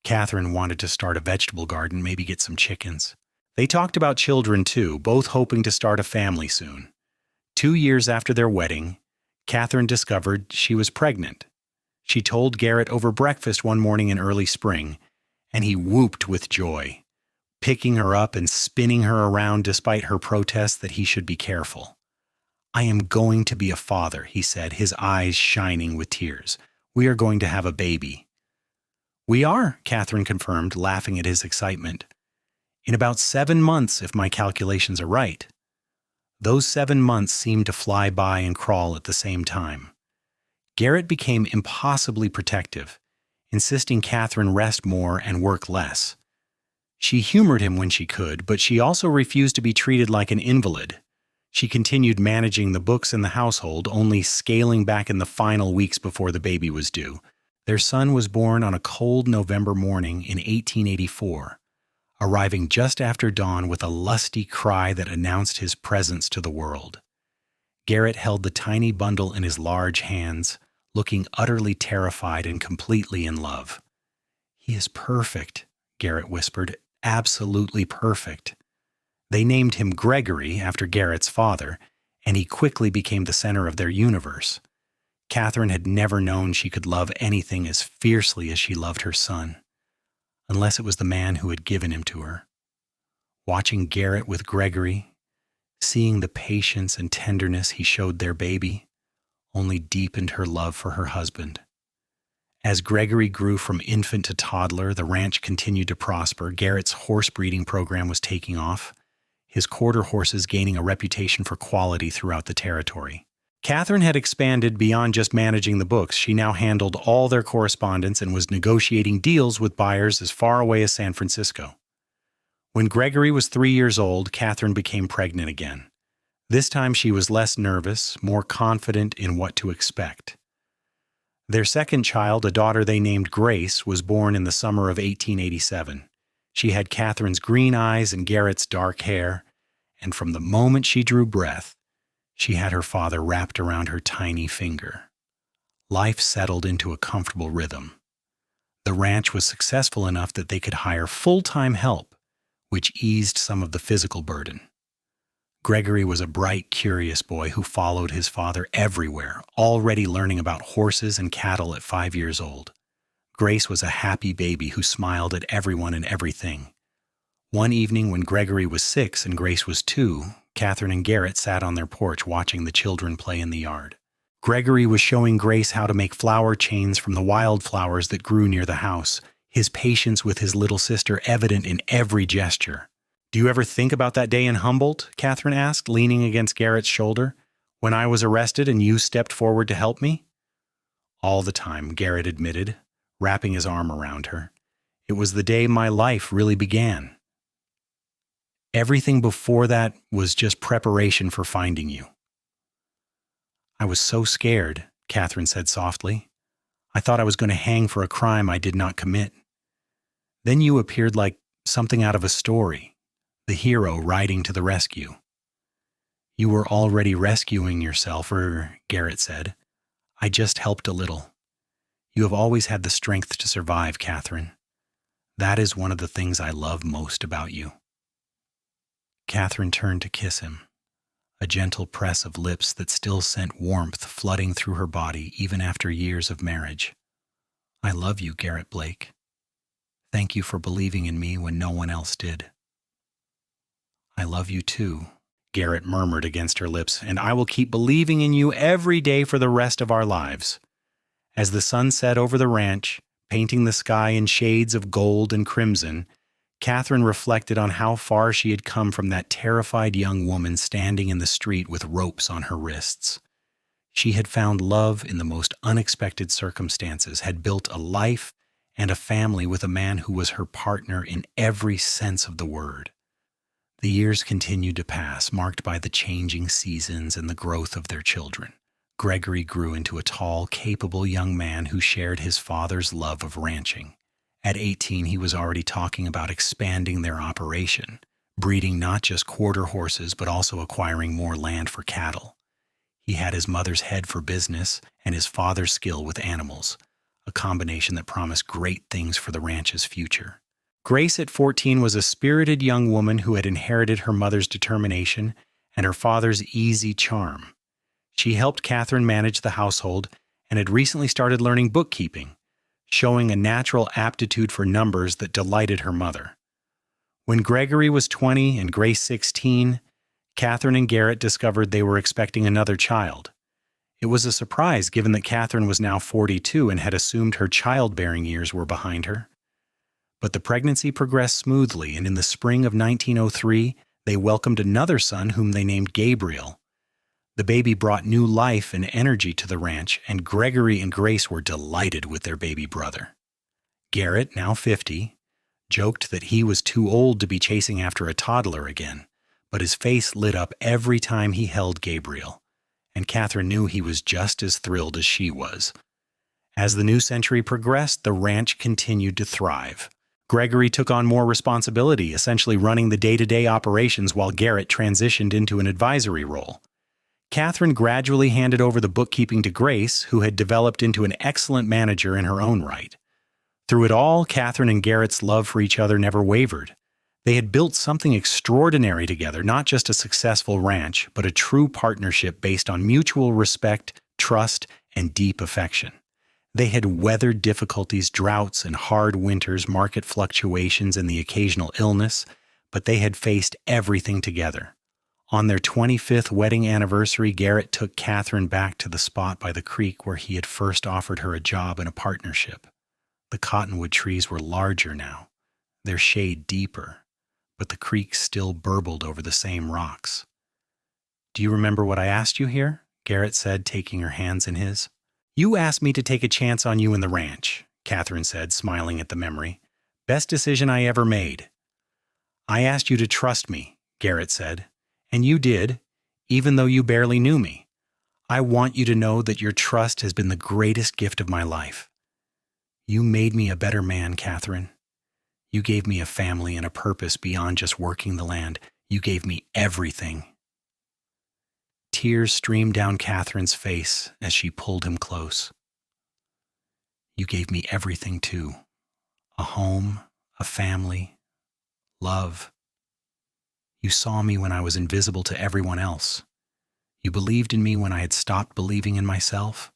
Katherine wanted to start a vegetable garden, maybe get some chickens. They talked about children too, both hoping to start a family soon. 2 years after their wedding, Katherine discovered she was pregnant. She told Garrett over breakfast one morning in early spring, and he whooped with joy, picking her up and spinning her around despite her protests that he should be careful. I am going to be a father, he said, his eyes shining with tears. We are going to have a baby. We are, Katherine confirmed, laughing at his excitement. In about 7 months, if my calculations are right. Those 7 months seemed to fly by and crawl at the same time. Garrett became impossibly protective, insisting Katherine rest more and work less. She humored him when she could, but she also refused to be treated like an invalid. She continued managing the books in the household, only scaling back in the final weeks before the baby was due. Their son was born on a cold November morning in 1884, arriving just after dawn with a lusty cry that announced his presence to the world. Garrett held the tiny bundle in his large hands, looking utterly terrified and completely in love. He is perfect, Garrett whispered, absolutely perfect. They named him Gregory after Garrett's father, and he quickly became the center of their universe. Katherine had never known she could love anything as fiercely as she loved her son, unless it was the man who had given him to her. Watching Garrett with Gregory, seeing the patience and tenderness he showed their baby, only deepened her love for her husband. As Gregory grew from infant to toddler, the ranch continued to prosper. Garrett's horse breeding program was taking off, his quarter horses gaining a reputation for quality throughout the territory. Katherine had expanded beyond just managing the books. She now handled all their correspondence and was negotiating deals with buyers as far away as San Francisco. When Gregory was 3 years old, Katherine became pregnant again. This time she was less nervous, more confident in what to expect. Their second child, a daughter they named Grace, was born in the summer of 1887. She had Katherine's green eyes and Garrett's dark hair, and from the moment she drew breath, she had her father wrapped around her tiny finger. Life settled into a comfortable rhythm. The ranch was successful enough that they could hire full-time help, which eased some of the physical burden. Gregory was a bright, curious boy who followed his father everywhere, already learning about horses and cattle at 5 years old. Grace was a happy baby who smiled at everyone and everything. One evening when Gregory was 6 and Grace was 2, Katherine and Garrett sat on their porch watching the children play in the yard. Gregory was showing Grace how to make flower chains from the wildflowers that grew near the house, his patience with his little sister evident in every gesture. "Do you ever think about that day in Humboldt?" Katherine asked, leaning against Garrett's shoulder, "when I was arrested and you stepped forward to help me?" "All the time," Garrett admitted, wrapping his arm around her. "It was the day my life really began. Everything before that was just preparation for finding you." "I was so scared," Katherine said softly. "I thought I was going to hang for a crime I did not commit. Then you appeared like something out of a story, the hero riding to the rescue." "You were already rescuing yourself," Garrett said. "I just helped a little. You have always had the strength to survive, Katherine. That is one of the things I love most about you." Katherine turned to kiss him, a gentle press of lips that still sent warmth flooding through her body even after years of marriage. "I love you, Garrett Blake. Thank you for believing in me when no one else did." "I love you too," Garrett murmured against her lips, "and I will keep believing in you every day for the rest of our lives." As the sun set over the ranch, painting the sky in shades of gold and crimson, Katherine reflected on how far she had come from that terrified young woman standing in the street with ropes on her wrists. She had found love in the most unexpected circumstances, had built a life and a family with a man who was her partner in every sense of the word. The years continued to pass, marked by the changing seasons and the growth of their children. Gregory grew into a tall, capable young man who shared his father's love of ranching. At 18, he was already talking about expanding their operation, breeding not just quarter horses, but also acquiring more land for cattle. He had his mother's head for business and his father's skill with animals, a combination that promised great things for the ranch's future. Grace at 14 was a spirited young woman who had inherited her mother's determination and her father's easy charm. She helped Katherine manage the household and had recently started learning bookkeeping, showing a natural aptitude for numbers that delighted her mother. When Gregory was 20 and Grace 16, Katherine and Garrett discovered they were expecting another child. It was a surprise given that Katherine was now 42 and had assumed her childbearing years were behind her. But the pregnancy progressed smoothly, and in the spring of 1903, they welcomed another son whom they named Gabriel. The baby brought new life and energy to the ranch, and Gregory and Grace were delighted with their baby brother. Garrett, now 50, joked that he was too old to be chasing after a toddler again, but his face lit up every time he held Gabriel, and Katherine knew he was just as thrilled as she was. As the new century progressed, the ranch continued to thrive. Gregory took on more responsibility, essentially running the day-to-day operations while Garrett transitioned into an advisory role. Katherine gradually handed over the bookkeeping to Grace, who had developed into an excellent manager in her own right. Through it all, Katherine and Garrett's love for each other never wavered. They had built something extraordinary together, not just a successful ranch, but a true partnership based on mutual respect, trust, and deep affection. They had weathered difficulties, droughts and hard winters, market fluctuations, and the occasional illness, but they had faced everything together. On their 25th wedding anniversary, Garrett took Katherine back to the spot by the creek where he had first offered her a job in a partnership. The cottonwood trees were larger now, their shade deeper, but the creek still burbled over the same rocks. "Do you remember what I asked you here?" Garrett said, taking her hands in his. "You asked me to take a chance on you in the ranch," Katherine said, smiling at the memory. "Best decision I ever made." "I asked you to trust me," Garrett said, "and you did, even though you barely knew me. I want you to know that your trust has been the greatest gift of my life. You made me a better man, Katherine. You gave me a family and a purpose beyond just working the land. You gave me everything." Tears streamed down Katherine's face as she pulled him close. "You gave me everything too. A home, a family, love. You saw me when I was invisible to everyone else. You believed in me when I had stopped believing in myself."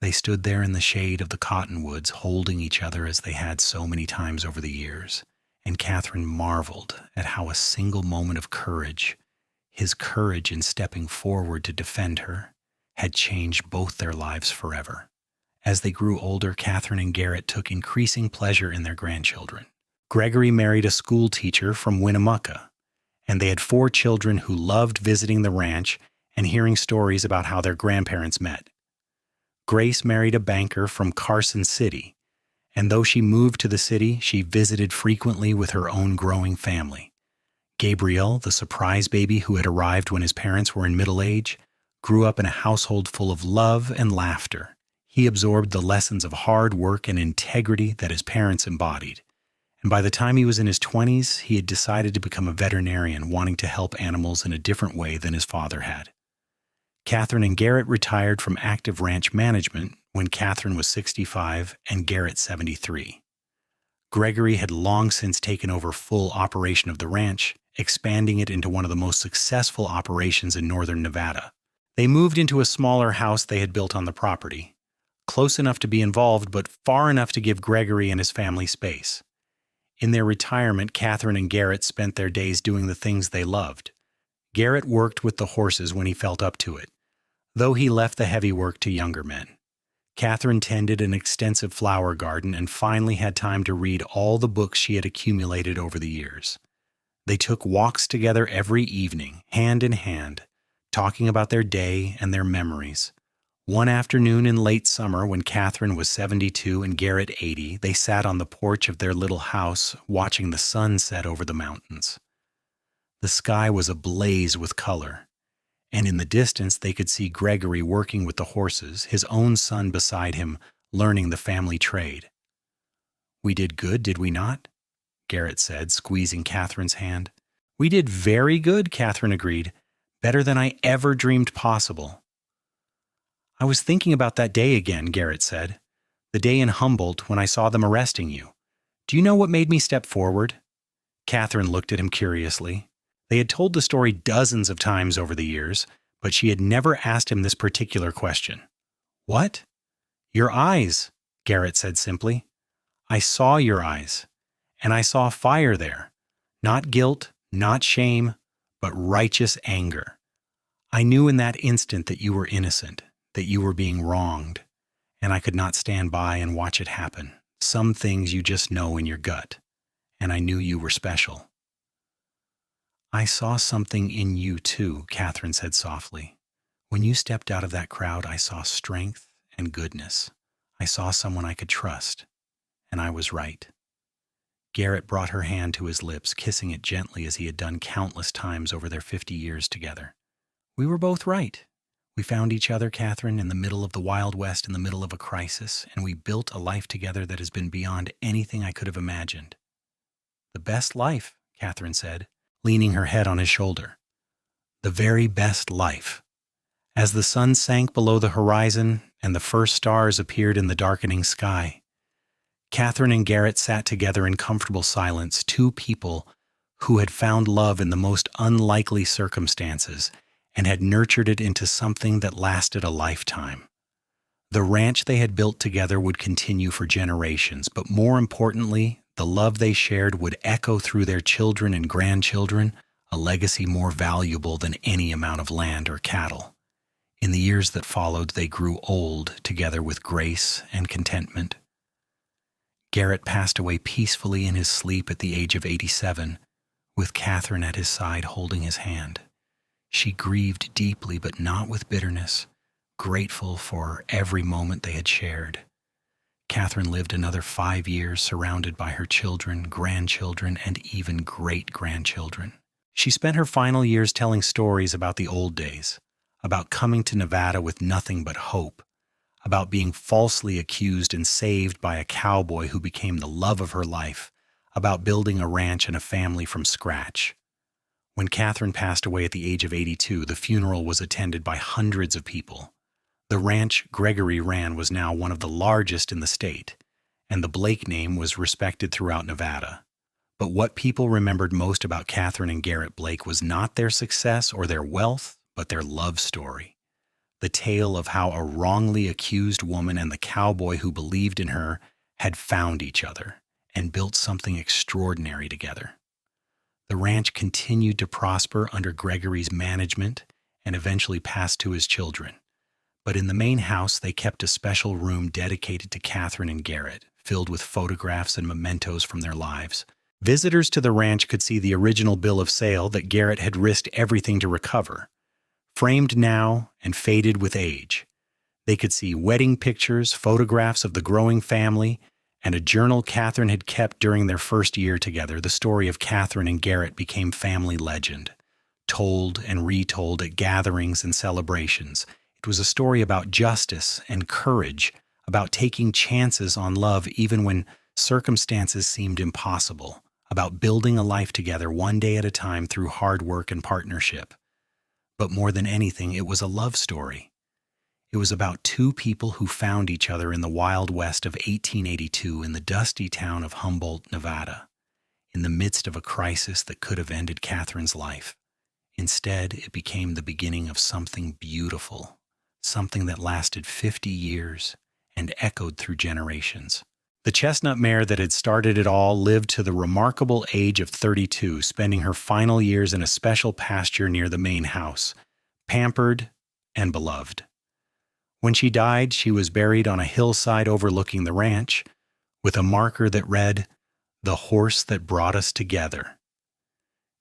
They stood there in the shade of the cottonwoods, holding each other as they had so many times over the years, and Katherine marveled at how a single moment of courage, his courage in stepping forward to defend her, had changed both their lives forever. As they grew older, Katherine and Garrett took increasing pleasure in their grandchildren. Gregory married a school teacher from Winnemucca, and they had 4 children who loved visiting the ranch and hearing stories about how their grandparents met. Grace married a banker from Carson City, and though she moved to the city, she visited frequently with her own growing family. Gabriel, the surprise baby who had arrived when his parents were in middle age, grew up in a household full of love and laughter. He absorbed the lessons of hard work and integrity that his parents embodied. And by the time he was in his 20s, he had decided to become a veterinarian, wanting to help animals in a different way than his father had. Katherine and Garrett retired from active ranch management when Katherine was 65 and Garrett 73. Gregory had long since taken over full operation of the ranch, expanding it into one of the most successful operations in northern Nevada. They moved into a smaller house they had built on the property, close enough to be involved but far enough to give Gregory and his family space. In their retirement, Katherine and Garrett spent their days doing the things they loved. Garrett worked with the horses when he felt up to it, though he left the heavy work to younger men. Katherine tended an extensive flower garden and finally had time to read all the books she had accumulated over the years. They took walks together every evening, hand in hand, talking about their day and their memories. One afternoon in late summer, when Katherine was 72 and Garrett 80, they sat on the porch of their little house, watching the sun set over the mountains. The sky was ablaze with color, and in the distance they could see Gregory working with the horses, his own son beside him, learning the family trade. "We did good, did we not?" Garrett said, squeezing Katherine's hand. "We did very good," Katherine agreed. "Better than I ever dreamed possible." "I was thinking about that day again," Garrett said. "The day in Humboldt when I saw them arresting you. Do you know what made me step forward?" Katherine looked at him curiously. They had told the story dozens of times over the years, but she had never asked him this particular question. "What?" "Your eyes," Garrett said simply. "I saw your eyes, and I saw fire there. Not guilt, not shame, but righteous anger. I knew in that instant that you were innocent, that you were being wronged, and I could not stand by and watch it happen. Some things you just know in your gut, and I knew you were special." "I saw something in you too," Katherine said softly. "When you stepped out of that crowd, I saw strength and goodness. I saw someone I could trust, and I was right." Garrett brought her hand to his lips, kissing it gently as he had done countless times over their 50 years together. "We were both right. We found each other, Katherine, in the middle of the Wild West, in the middle of a crisis, and we built a life together that has been beyond anything I could have imagined." "The best life," Katherine said, leaning her head on his shoulder. "The very best life." As the sun sank below the horizon and the first stars appeared in the darkening sky, Katherine and Garrett sat together in comfortable silence, 2 people who had found love in the most unlikely circumstances and had nurtured it into something that lasted a lifetime. The ranch they had built together would continue for generations, but more importantly, the love they shared would echo through their children and grandchildren, a legacy more valuable than any amount of land or cattle. In the years that followed, they grew old together with grace and contentment. Garrett passed away peacefully in his sleep at the age of 87, with Katherine at his side holding his hand. She grieved deeply, but not with bitterness, grateful for every moment they had shared. Katherine lived another 5 years surrounded by her children, grandchildren, and even great-grandchildren. She spent her final years telling stories about the old days, about coming to Nevada with nothing but hope, about being falsely accused and saved by a cowboy who became the love of her life, about building a ranch and a family from scratch. When Katherine passed away at the age of 82, the funeral was attended by hundreds of people. The ranch Gregory ran was now one of the largest in the state, and the Blake name was respected throughout Nevada. But what people remembered most about Katherine and Garrett Blake was not their success or their wealth, but their love story. The tale of how a wrongly accused woman and the cowboy who believed in her had found each other and built something extraordinary together. The ranch continued to prosper under Gregory's management and eventually passed to his children. But in the main house, they kept a special room dedicated to Katherine and Garrett, filled with photographs and mementos from their lives. Visitors to the ranch could see the original bill of sale that Garrett had risked everything to recover. Framed now and faded with age, they could see wedding pictures, photographs of the growing family, and a journal Katherine had kept during their first year together. The story of Katherine and Garrett became family legend, told and retold at gatherings and celebrations. It was a story about justice and courage, about taking chances on love even when circumstances seemed impossible, about building a life together one day at a time through hard work and partnership. But more than anything, it was a love story. It was about two people who found each other in the Wild West of 1882 in the dusty town of Humboldt, Nevada, in the midst of a crisis that could have ended Katherine's life. Instead, it became the beginning of something beautiful, something that lasted 50 years and echoed through generations. The chestnut mare that had started it all lived to the remarkable age of 32, spending her final years in a special pasture near the main house, pampered and beloved. When she died, she was buried on a hillside overlooking the ranch, with a marker that read, "The horse that brought us together."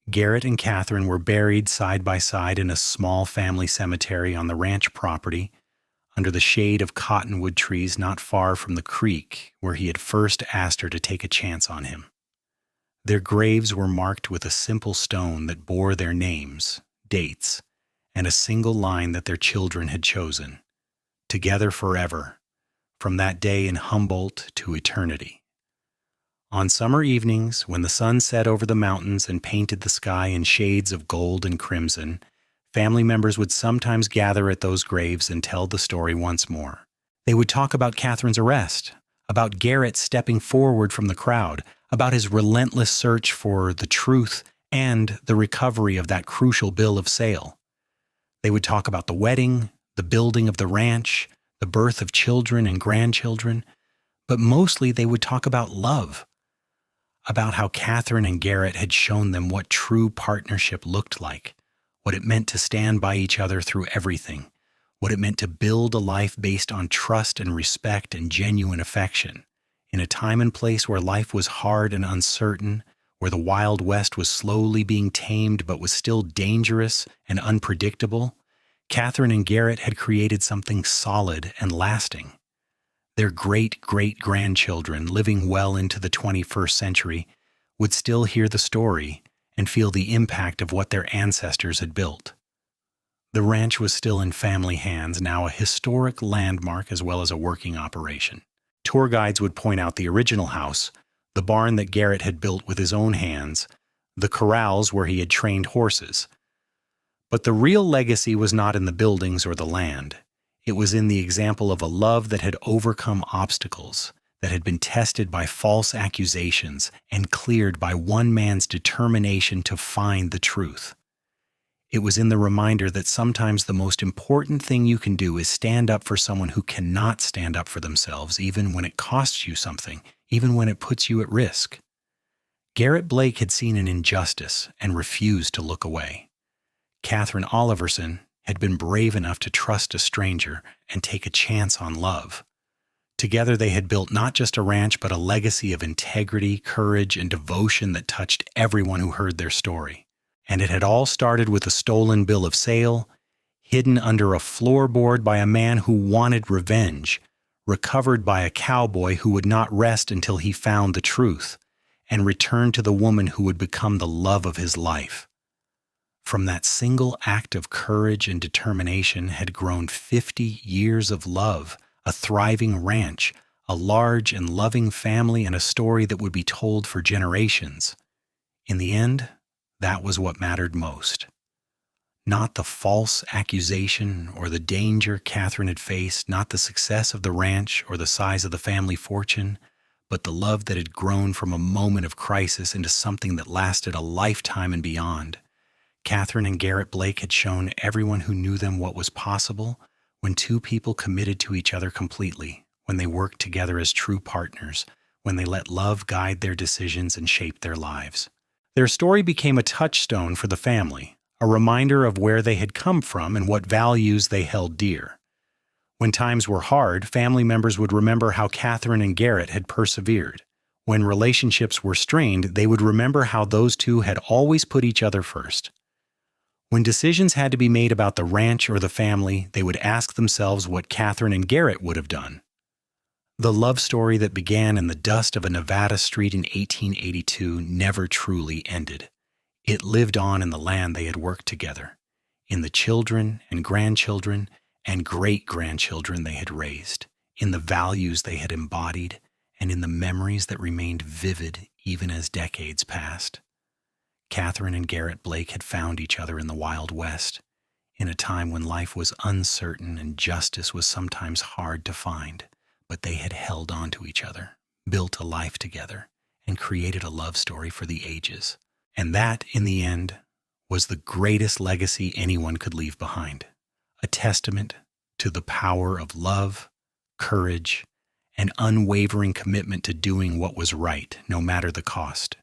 Garrett and Katherine were buried side by side in a small family cemetery on the ranch property, under the shade of cottonwood trees not far from the creek where he had first asked her to take a chance on him. Their graves were marked with a simple stone that bore their names, dates, and a single line that their children had chosen: "Together forever, from that day in Humboldt to eternity." On summer evenings, when the sun set over the mountains and painted the sky in shades of gold and crimson, family members would sometimes gather at those graves and tell the story once more. They would talk about Katherine's arrest, about Garrett stepping forward from the crowd, about his relentless search for the truth and the recovery of that crucial bill of sale. They would talk about the wedding, the building of the ranch, the birth of children and grandchildren, but mostly they would talk about love, about how Katherine and Garrett had shown them what true partnership looked like, what it meant to stand by each other through everything, what it meant to build a life based on trust and respect and genuine affection, in a time and place where life was hard and uncertain, where the Wild West was slowly being tamed but was still dangerous and unpredictable. Katherine and Garrett had created something solid and lasting. Their great-great-grandchildren, living well into the 21st century, would still hear the story and feel the impact of what their ancestors had built. The ranch was still in family hands, now a historic landmark as well as a working operation. Tour guides would point out the original house, the barn that Garrett had built with his own hands, the corrals where he had trained horses. But the real legacy was not in the buildings or the land. It was in the example of a love that had overcome obstacles, that had been tested by false accusations and cleared by one man's determination to find the truth. It was in the reminder that sometimes the most important thing you can do is stand up for someone who cannot stand up for themselves, even when it costs you something, even when it puts you at risk. Garrett Blake had seen an injustice and refused to look away. Katherine Oliverson had been brave enough to trust a stranger and take a chance on love. Together they had built not just a ranch, but a legacy of integrity, courage, and devotion that touched everyone who heard their story. And it had all started with a stolen bill of sale, hidden under a floorboard by a man who wanted revenge, recovered by a cowboy who would not rest until he found the truth, and returned to the woman who would become the love of his life. From that single act of courage and determination had grown 50 years of love, a thriving ranch, a large and loving family, and a story that would be told for generations. In the end, that was what mattered most. Not the false accusation or the danger Katherine had faced, not the success of the ranch or the size of the family fortune, but the love that had grown from a moment of crisis into something that lasted a lifetime and beyond. Katherine and Garrett Blake had shown everyone who knew them what was possible when two people committed to each other completely, when they worked together as true partners, when they let love guide their decisions and shape their lives. Their story became a touchstone for the family, a reminder of where they had come from and what values they held dear. When times were hard, family members would remember how Katherine and Garrett had persevered. When relationships were strained, they would remember how those two had always put each other first. When decisions had to be made about the ranch or the family, they would ask themselves what Katherine and Garrett would have done. The love story that began in the dust of a Nevada street in 1882 never truly ended. It lived on in the land they had worked together, in the children and grandchildren and great-grandchildren they had raised, in the values they had embodied, and in the memories that remained vivid even as decades passed. Katherine and Garrett Blake had found each other in the Wild West, in a time when life was uncertain and justice was sometimes hard to find. But they had held on to each other, built a life together, and created a love story for the ages. And that, in the end, was the greatest legacy anyone could leave behind, a testament to the power of love, courage, and unwavering commitment to doing what was right, no matter the cost.